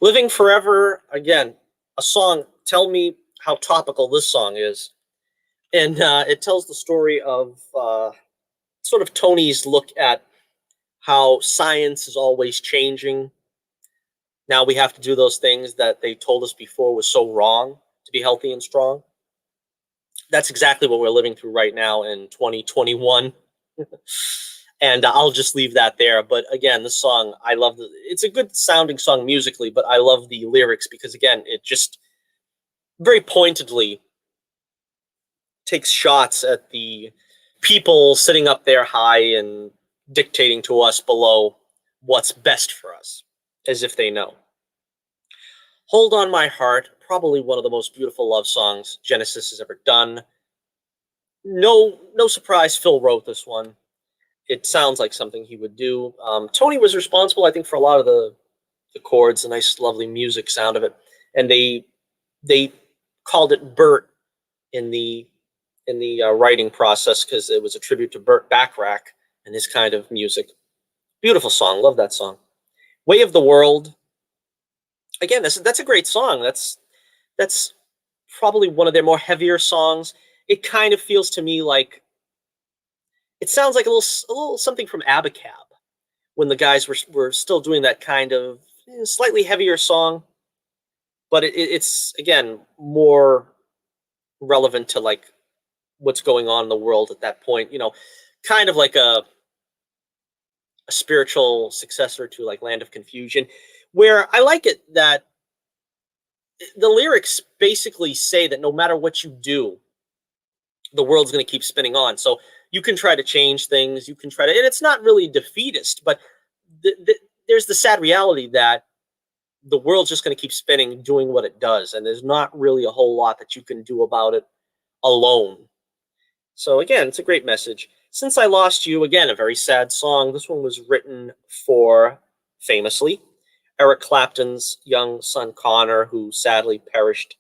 Living Forever, again, a song. Tell me how topical this song is. And it tells the story of sort of Tony's look at how science is always changing. Now we have to do those things that they told us before was so wrong to be healthy and strong. That's exactly what we're living through right now in 2021. And I'll just leave that there. But again, the song, I love it's a good sounding song musically, but I love the lyrics because, again, it just very pointedly takes shots at the people sitting up there high and dictating to us below what's best for us, as if they know. Hold On My Heart, probably one of the most beautiful love songs Genesis has ever done. No surprise, Phil wrote this one. It sounds like something he would do. Tony was responsible, I think, for a lot of the chords, the nice, lovely music sound of it. And they called it Burt in the writing process because it was a tribute to Burt Bacharach and his kind of music. Beautiful song. Love that song. Way of the World. Again, that's a great song. That's probably one of their more heavier songs. It kind of feels to me like it sounds like a little something from Abacab when the guys were still doing that kind of slightly heavier song, but it's again more relevant to like what's going on in the world at that point. Kind of like a spiritual successor to like Land of Confusion, where I like it that the lyrics basically say that no matter what you do, the world's going to keep spinning on. So you can try to change things. You can try to, and it's not really defeatist, but there's the sad reality that the world's just going to keep spinning, doing what it does. And there's not really a whole lot that you can do about it alone. So again, it's a great message. Since I Lost You, again, a very sad song. This one was written for, famously, Eric Clapton's young son Connor, who sadly perished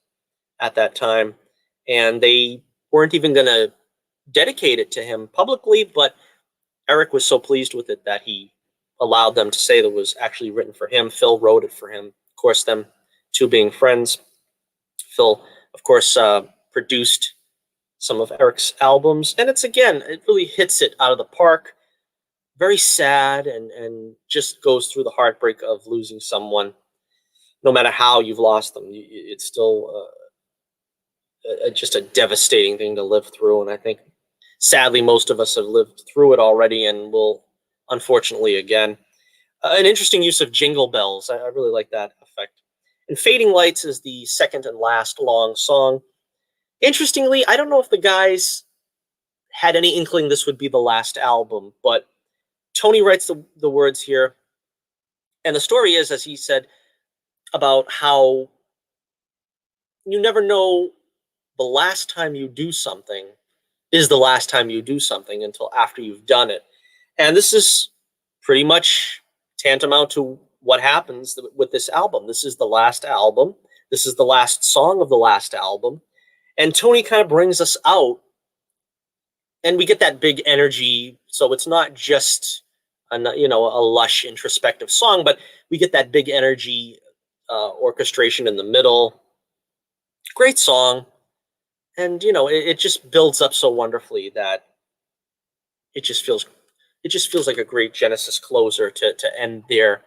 at that time. And they weren't even going to dedicate it to him publicly, but Eric was so pleased with it that he allowed them to say that it was actually written for him. Phil wrote it for him. Of course, them two being friends. Phil, of course, produced some of Eric's albums. And it's, again, it really hits it out of the park. Very sad and just goes through the heartbreak of losing someone. No matter how you've lost them, it's still just a devastating thing to live through. And I think, sadly, most of us have lived through it already and will, unfortunately, again. An interesting use of jingle bells. I really like that effect. And Fading Lights is the second and last long song. Interestingly, I don't know if the guys had any inkling this would be the last album, but Tony writes the words here. And the story is, as he said, about how you never know the last time you do something is the last time you do something until after you've done it. And this is pretty much tantamount to what happens with this album. This is the last album. This is the last song of the last album. And Tony kind of brings us out, and we get that big energy. So it's not just a lush introspective song, but we get that big energy orchestration in the middle. Great song. And, it just builds up so wonderfully that it just feels like a great Genesis closer to end there.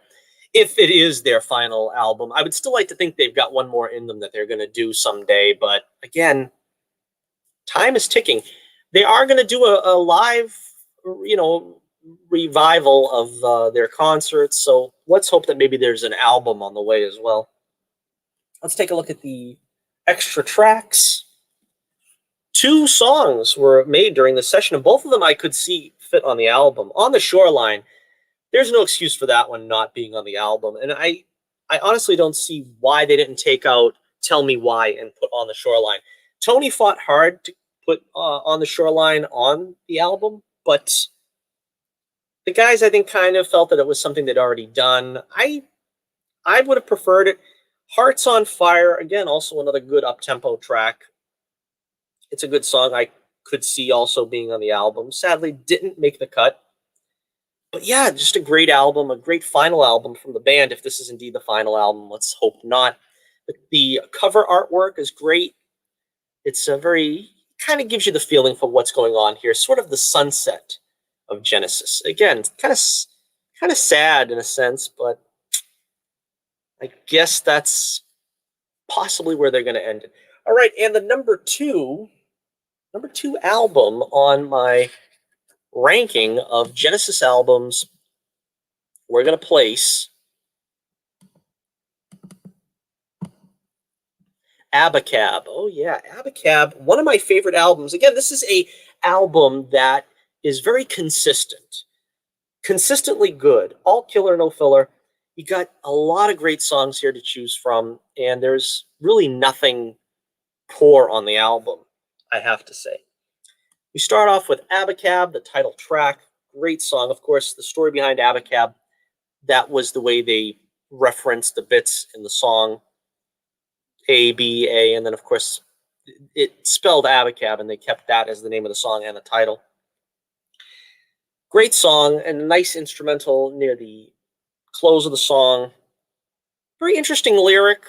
If it is their final album, I would still like to think they've got one more in them that they're going to do someday. But again, time is ticking. They are going to do a live, revival of their concerts. So let's hope that maybe there's an album on the way as well. Let's take a look at the extra tracks. 2 songs were made during the session, and both of them I could see fit on the album. On the Shoreline, there's no excuse for that one not being on the album. And I honestly don't see why they didn't take out Tell Me Why and put On the Shoreline. Tony fought hard to put On the Shoreline on the album, but the guys, I think, kind of felt that it was something they'd already done. I would have preferred it. Hearts on Fire, again, also another good up-tempo track. It's a good song I could see also being on the album. Sadly, didn't make the cut. But yeah, just a great album, a great final album from the band, if this is indeed the final album. Let's hope not. But the cover artwork is great. It's kind of gives you the feeling for what's going on here. Sort of the sunset of Genesis. Again, kind of sad in a sense, but I guess that's possibly where they're going to end it. All right, and the number two album on my ranking of Genesis albums, we're going to place Abacab. Oh yeah, Abacab, one of my favorite albums. Again, this is a album that is very consistently good. All killer, no filler. You got a lot of great songs here to choose from, and there's really nothing poor on the album, I have to say. We start off with Abacab, the title track. Great song. Of course, the story behind Abacab, that was the way they referenced the bits in the song. A, B, A, and then, of course, it spelled Abacab, and they kept that as the name of the song and the title. Great song, and a nice instrumental near the close of the song. Very interesting lyric.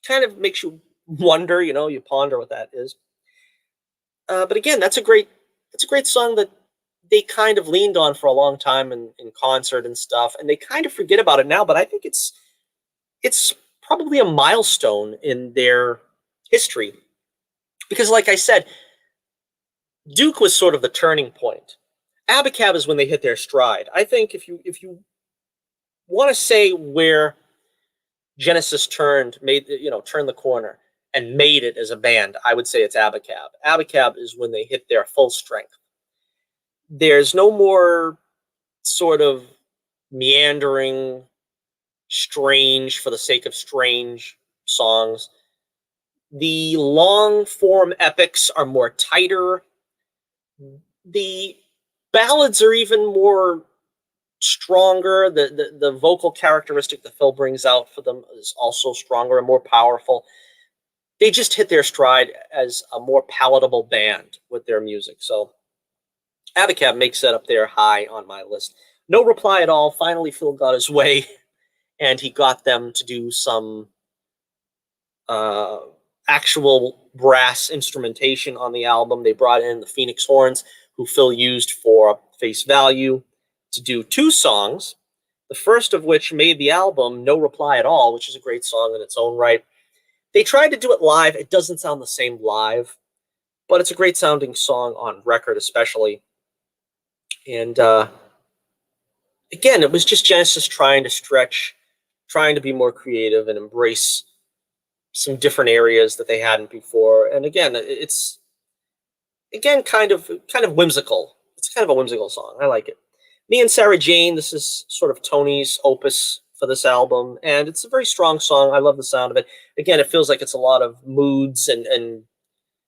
Kind of makes you wonder, you ponder what that is. But again, that's a great song that they kind of leaned on for a long time in concert and stuff, and they kind of forget about it now. But I think it's probably a milestone in their history, because, like I said, Duke was sort of the turning point. Abacab is when they hit their stride. I think if you want to say where Genesis turned the corner and made it as a band, I would say it's Abacab. Abacab is when they hit their full strength. There's no more sort of meandering, strange for the sake of strange songs. The long form epics are more tighter. The ballads are even more stronger. The vocal characteristic that Phil brings out for them is also stronger and more powerful. They just hit their stride as a more palatable band with their music. So Abacab makes that up there high on my list. No Reply at All. Finally, Phil got his way, and he got them to do some actual brass instrumentation on the album. They brought in the Phoenix Horns, who Phil used for Face Value, to do 2 songs, the first of which made the album No Reply at All, which is a great song in its own right. They tried to do it live. It doesn't sound the same live, but it's a great sounding song on record, especially. And again, it was just Genesis trying to stretch, trying to be more creative and embrace some different areas that they hadn't before. And again, it's kind of whimsical. It's kind of a whimsical song. I like it. Me and Sarah Jane, this is sort of Tony's opus for this album, and it's a very strong song. I love the sound of it. Again, it feels like it's a lot of moods and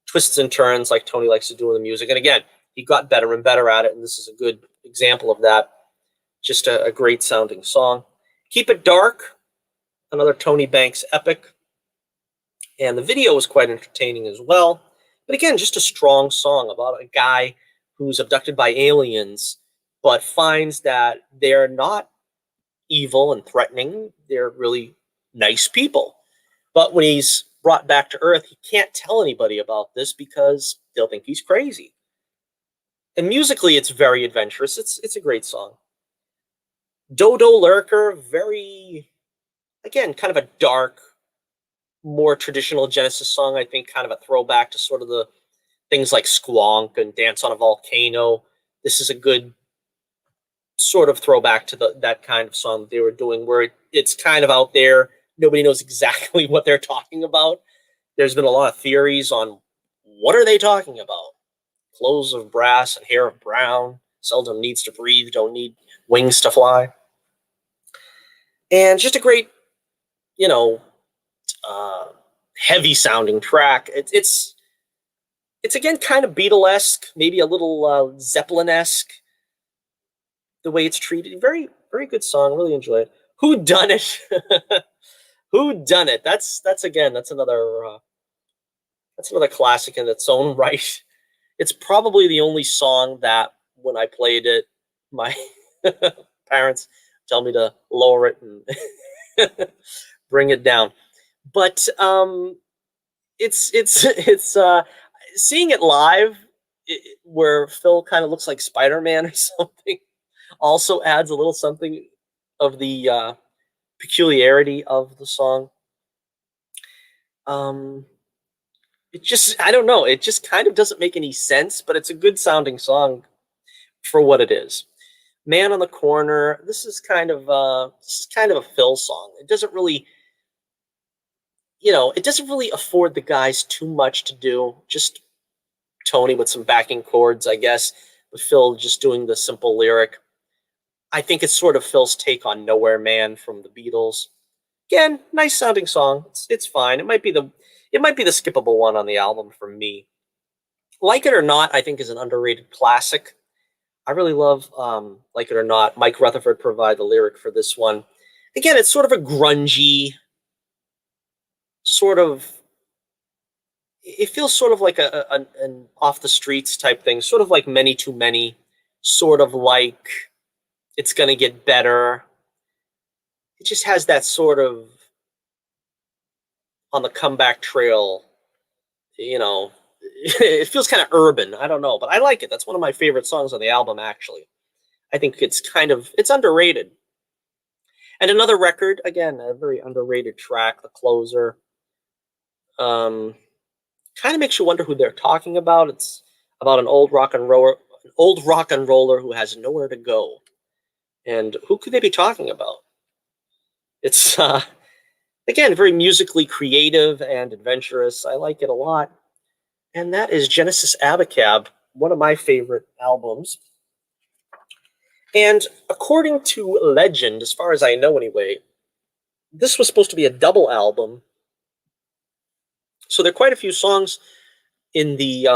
twists and turns like Tony likes to do in the music. And again, he got better and better at it, and this is a good example of that. Just a great sounding song. Keep It Dark, another Tony Banks epic. And the video was quite entertaining as well. But again, just a strong song about a guy who's abducted by aliens, but finds that they're not evil and threatening. They're really nice people. But when he's brought back to Earth, he can't tell anybody about this because they'll think he's crazy. And musically, it's very adventurous. It's a great song. Dodo Lurker, very, again, kind of a dark, more traditional Genesis song. I think kind of a throwback to sort of the things like Squonk and Dance on a Volcano. This is a good sort of throwback to that kind of song that they were doing, where it's kind of out there. Nobody knows exactly what they're talking about. There's been a lot of theories on what are they talking about. Clothes of brass and hair of brown. Seldom needs to breathe. Don't need wings to fly. And just a great, heavy sounding track. It's again kind of Beatlesque, maybe a little Zeppelin-esque. The way it's treated, very, very good song. Really enjoy it. Who Done It? Who Done It? That's another classic in its own right. It's probably the only song that when I played it, my parents tell me to lower it and bring it down. But it's seeing it live, where Phil kind of looks like Spider-Man or something, also adds a little something of the peculiarity of the song. It just, I don't know, it just kind of doesn't make any sense, but it's a good sounding song for what it is. Man on the Corner, this is kind of a Phil song. It doesn't really, it doesn't really afford the guys too much to do. Just Tony with some backing chords, I guess, with Phil just doing the simple lyric. I think it's sort of Phil's take on Nowhere Man from the Beatles. Again, nice sounding song. It's fine. It might be the skippable one on the album for me. Like It or Not, I think, is an underrated classic. I really love Like It or Not. Mike Rutherford provided the lyric for this one. Again, it's sort of a grungy, it feels sort of like an off the streets type thing, sort of like Many Too Many, sort of like It's Gonna Get Better. It just has that sort of on the comeback trail, it feels kind of urban. I don't know, but I like it. That's one of my favorite songs on the album, actually. I think it's underrated. And another record, again, a very underrated track, The Closer. Kind of makes you wonder who they're talking about. It's about an old rock and roller who has nowhere to go. And who could they be talking about? It's Again, very musically creative and adventurous. I like it a lot. And that is Genesis Abacab, one of my favorite albums. And according to legend, as far as I know anyway, this was supposed to be a double album. So there are quite a few songs in the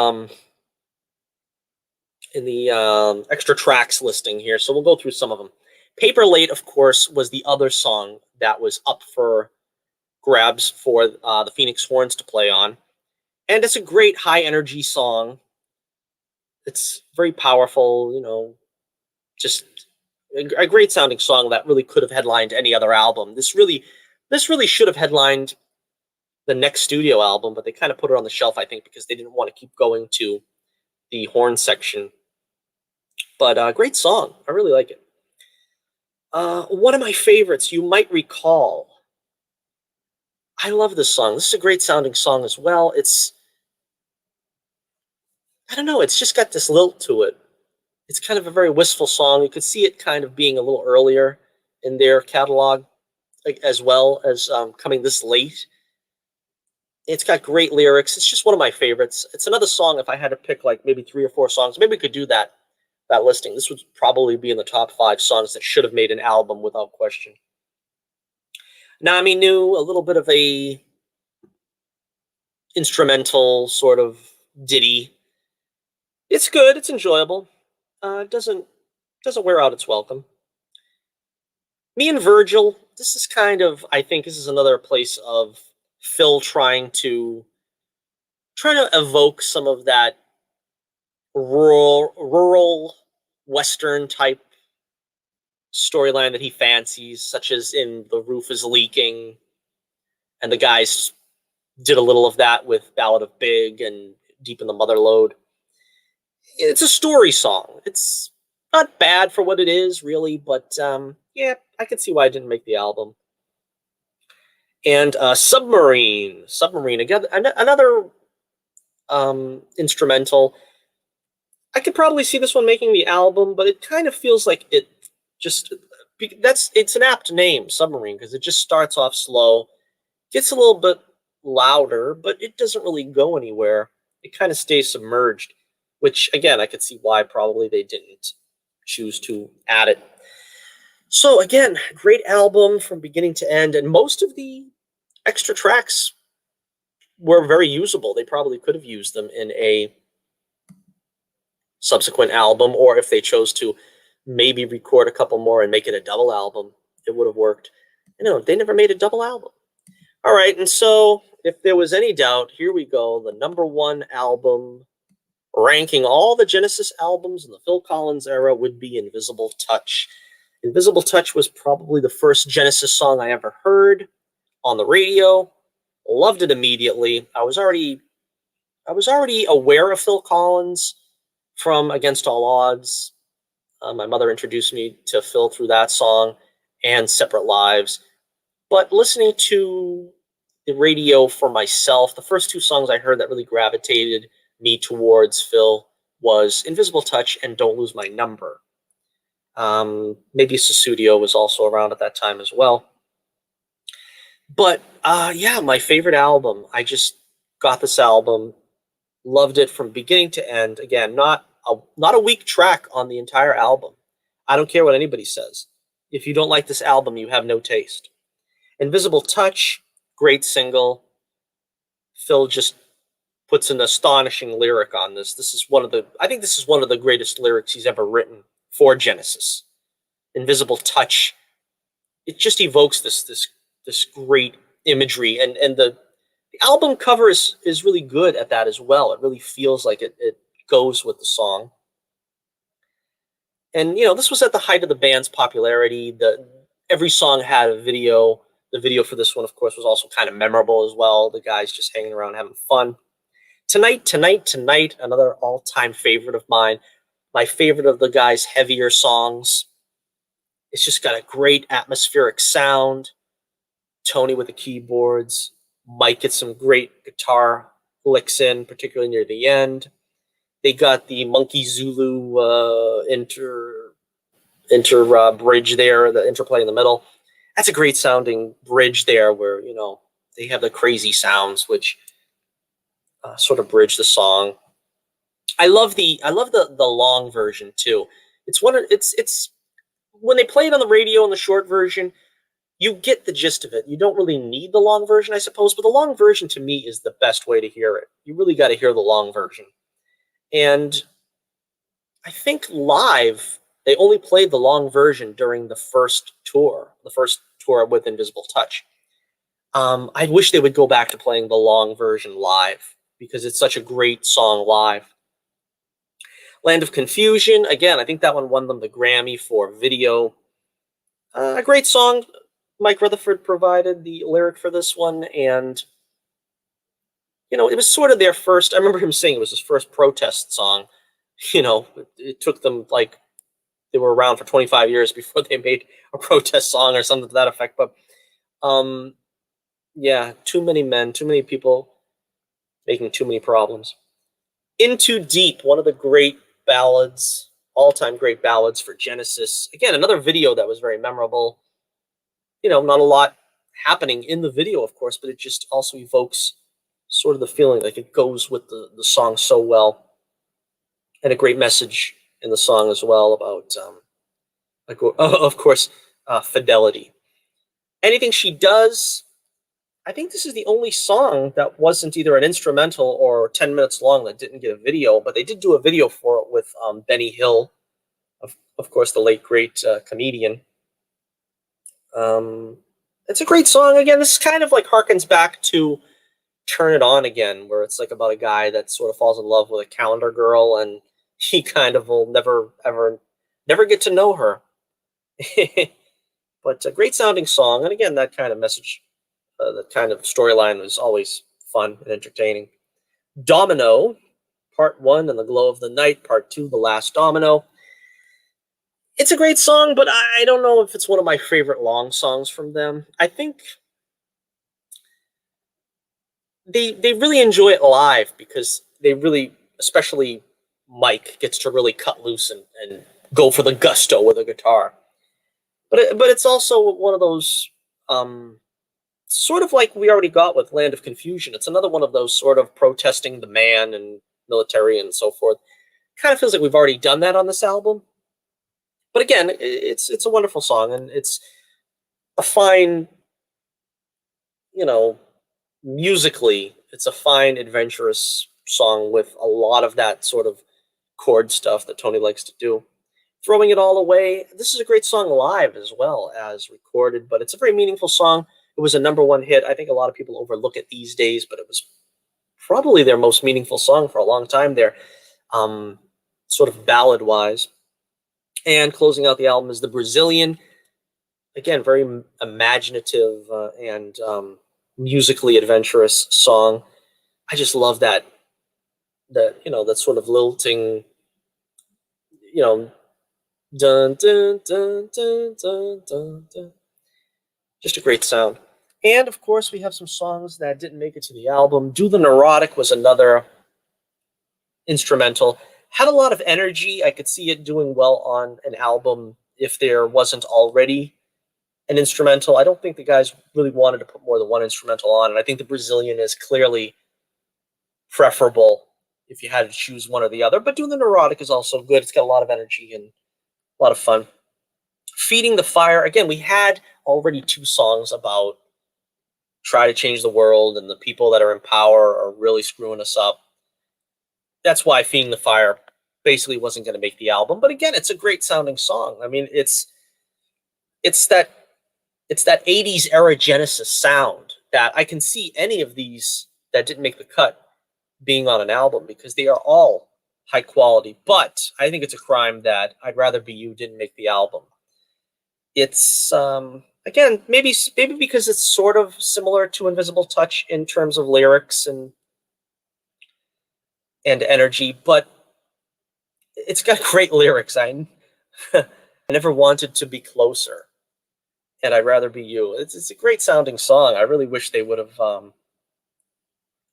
extra tracks listing here. So we'll go through some of them. Paper Late, of course, was the other song that was up for grabs for the Phoenix Horns to play on. And it's a great high energy song. It's very powerful, just a great sounding song that really could have headlined any other album. This really should have headlined the next studio album, but they kind of put it on the shelf, I think, because they didn't want to keep going to the horn section. But great song. I really like it. One of my favorites, you might recall. I love this song. This is a great sounding song as well. I don't know, it's just got this lilt to it. It's kind of a very wistful song. You could see it kind of being a little earlier in their catalog, as well as coming this late. It's got great lyrics. It's just one of my favorites. It's another song, if I had to pick like maybe 3 or 4 songs, maybe we could do that listing. This would probably be in the top 5 songs that should have made an album without question. Nami Nu, a little bit of a instrumental sort of ditty. It's good. It's enjoyable. It doesn't wear out its welcome. Me and Virgil. This is kind of, I think, this is another place of Phil trying to evoke some of that rural Western type storyline that he fancies, such as in The Roof is Leaking, and the guys did a little of that with Ballad of Big and Deep in the Motherlode. It's a story song. It's not bad for what it is, really, but yeah, I can see why it didn't make the album. And Submarine, again, another instrumental. I could probably see this one making the album, but it kind of feels like it's an apt name, Submarine, because it just starts off slow, gets a little bit louder, but it doesn't really go anywhere. It kind of stays submerged, which, again, I could see why probably they didn't choose to add it. So, again, great album from beginning to end, and most of the extra tracks were very usable. They probably could have used them in a subsequent album, or if they chose to maybe record a couple more and make it a double album, it would have worked. They never made a double album. All right, and so if there was any doubt, here we go. The number 1 album, ranking all the Genesis albums in the Phil Collins era, would be Invisible Touch. Invisible Touch was probably the first Genesis song I ever heard on the radio. Loved it immediately. I was already aware of Phil Collins from Against All Odds. My mother introduced me to Phil through that song and Separate Lives. But listening to the radio for myself, the first 2 songs I heard that really gravitated me towards Phil was Invisible Touch and Don't Lose My Number. Maybe Sussudio was also around at that time as well. But yeah, my favorite album. I just got this album, loved it from beginning to end. Again, not a weak track on the entire album. I don't care what anybody says. If you don't like this album, you have no taste. Invisible Touch, great single. Phil just puts an astonishing lyric on this. I think this is one of the greatest lyrics he's ever written for Genesis. Invisible Touch. It just evokes this great imagery, and the album cover is really good at that as well. It really feels like it goes with the song. And this was at the height of the band's popularity. Every song had a video. The video for this one, of course, was also kind of memorable as well. The guys just hanging around having fun. Tonight, another all-time favorite of mine. My favorite of the guys' heavier songs. It's just got a great atmospheric sound. Tony with the keyboards. Mike gets some great guitar licks in, particularly near the end. They got the Monkey Zulu inter bridge there, the interplay in the middle. That's a great sounding bridge there, where they have the crazy sounds, which sort of bridge the song. I love the long version too. It's when they play it on the radio in the short version, you get the gist of it. You don't really need the long version, I suppose, but the long version to me is the best way to hear it. You really got to hear the long version. And I think live, they only played the long version during the first tour with Invisible Touch. I wish they would go back to playing the long version live, because it's such a great song live. Land of Confusion, again, I think that one won them the Grammy for video. A great song. Mike Rutherford provided the lyric for this one, and it was sort of their first. I remember him saying it was his first protest song. It took them like they were around for 25 years before they made a protest song or something to that effect. But yeah, too many men, too many people making too many problems. Into Deep, one of the great ballads, all-time great ballads for Genesis. Again, another video that was very memorable. Not a lot happening in the video, of course, but it just also evokes sort of the feeling, like it goes with the song so well. And a great message in the song as well about, of course, fidelity. Anything She Does, I think this is the only song that wasn't either an instrumental or 10 minutes long that didn't get a video, but they did do a video for it with Benny Hill, of course, the late, great comedian. It's a great song. Again, this kind of like harkens back to Turn It On Again, where it's like about a guy that sort of falls in love with a calendar girl, and he kind of will never get to know her. But a great sounding song. And again, that kind of message, that kind of storyline was always fun and entertaining. Domino, Part 1, and the Glow of the Night, Part 2, The Last Domino. It's a great song, but I don't know if it's one of my favorite long songs from them. I think they really enjoy it live, because they really, especially Mike, gets to really cut loose and go for the gusto with a guitar. But it's also one of those, sort of like we already got with Land of Confusion. It's another one of those sort of protesting the man and military and so forth. Kind of feels like we've already done that on this album. But again, it's a wonderful song, and it's a fine, musically, it's a fine, adventurous song with a lot of that sort of chord stuff that Tony likes to do. Throwing It All Away, this is a great song live as well as recorded, but it's a very meaningful song. It was a #1 hit. I think a lot of people overlook it these days, but it was probably their most meaningful song for a long time there, sort of ballad-wise. And closing out the album is The Brazilian. Again, very imaginative and musically adventurous song. I just love that sort of lilting, dun dun dun dun dun dun dun. Just a great sound. And of course, we have some songs that didn't make it to the album. Do the Neurotic was another instrumental. Had a lot of energy. I could see it doing well on an album if there wasn't already an instrumental. I don't think the guys really wanted to put more than one instrumental on, and I think The Brazilian is clearly preferable if you had to choose one or the other. But Do the Neurotic is also good. It's got a lot of energy and a lot of fun. Feeding the Fire. Again, we had already 2 songs about try to change the world, and the people that are in power are really screwing us up. That's why Feeding the Fire basically wasn't going to make the album. But again, it's a great sounding song. I mean, it's that 80s era Genesis sound that I can see any of these that didn't make the cut being on an album, because they are all high quality. But I think it's a crime that I'd Rather Be You didn't make the album. It's again, maybe because it's sort of similar to Invisible Touch in terms of lyrics and energy, but it's got great lyrics. I never wanted to be closer, and I'd Rather Be You. It's a great sounding song. I really wish they would have.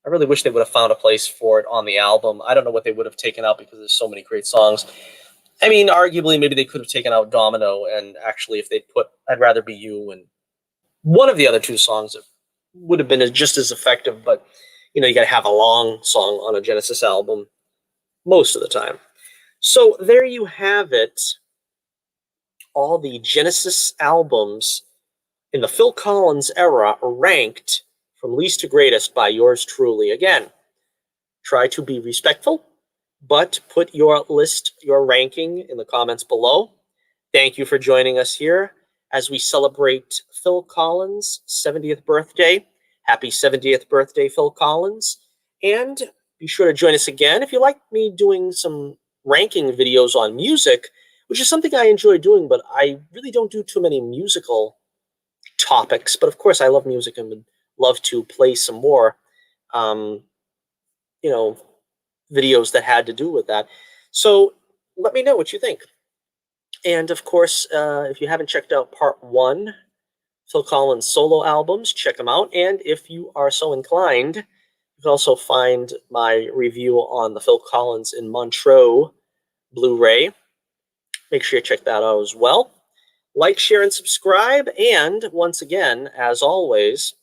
I really wish they would have found a place for it on the album. I don't know what they would have taken out, because there's so many great songs. I mean, arguably, maybe they could have taken out Domino, and actually, if they'd put I'd Rather Be You and one of the other two songs that would have been just as effective, but you know, you got to have a long song on a Genesis album most of the time. So there you have it. All the Genesis albums in the Phil Collins era ranked from least to greatest by yours truly. Again, try to be respectful, but put your list, your ranking in the comments below. Thank you for joining us here as we celebrate Phil Collins' 70th birthday. Happy 70th birthday, Phil Collins. And be sure to join us again if you like me doing some ranking videos on music, which is something I enjoy doing, but I really don't do too many musical topics. But of course, I love music and would love to play some more, you know, videos that had to do with that. So let me know what you think. And of course, if you haven't checked out part 1, Phil Collins solo albums, check them out. And if you are so inclined, you can also find my review on the Phil Collins in Montreux Blu-ray. Make sure you check that out as well. Like, share, and subscribe. And once again, as always,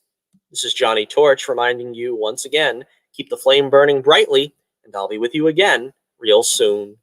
this is Johnny Torch reminding you once again, keep the flame burning brightly, and I'll be with you again real soon.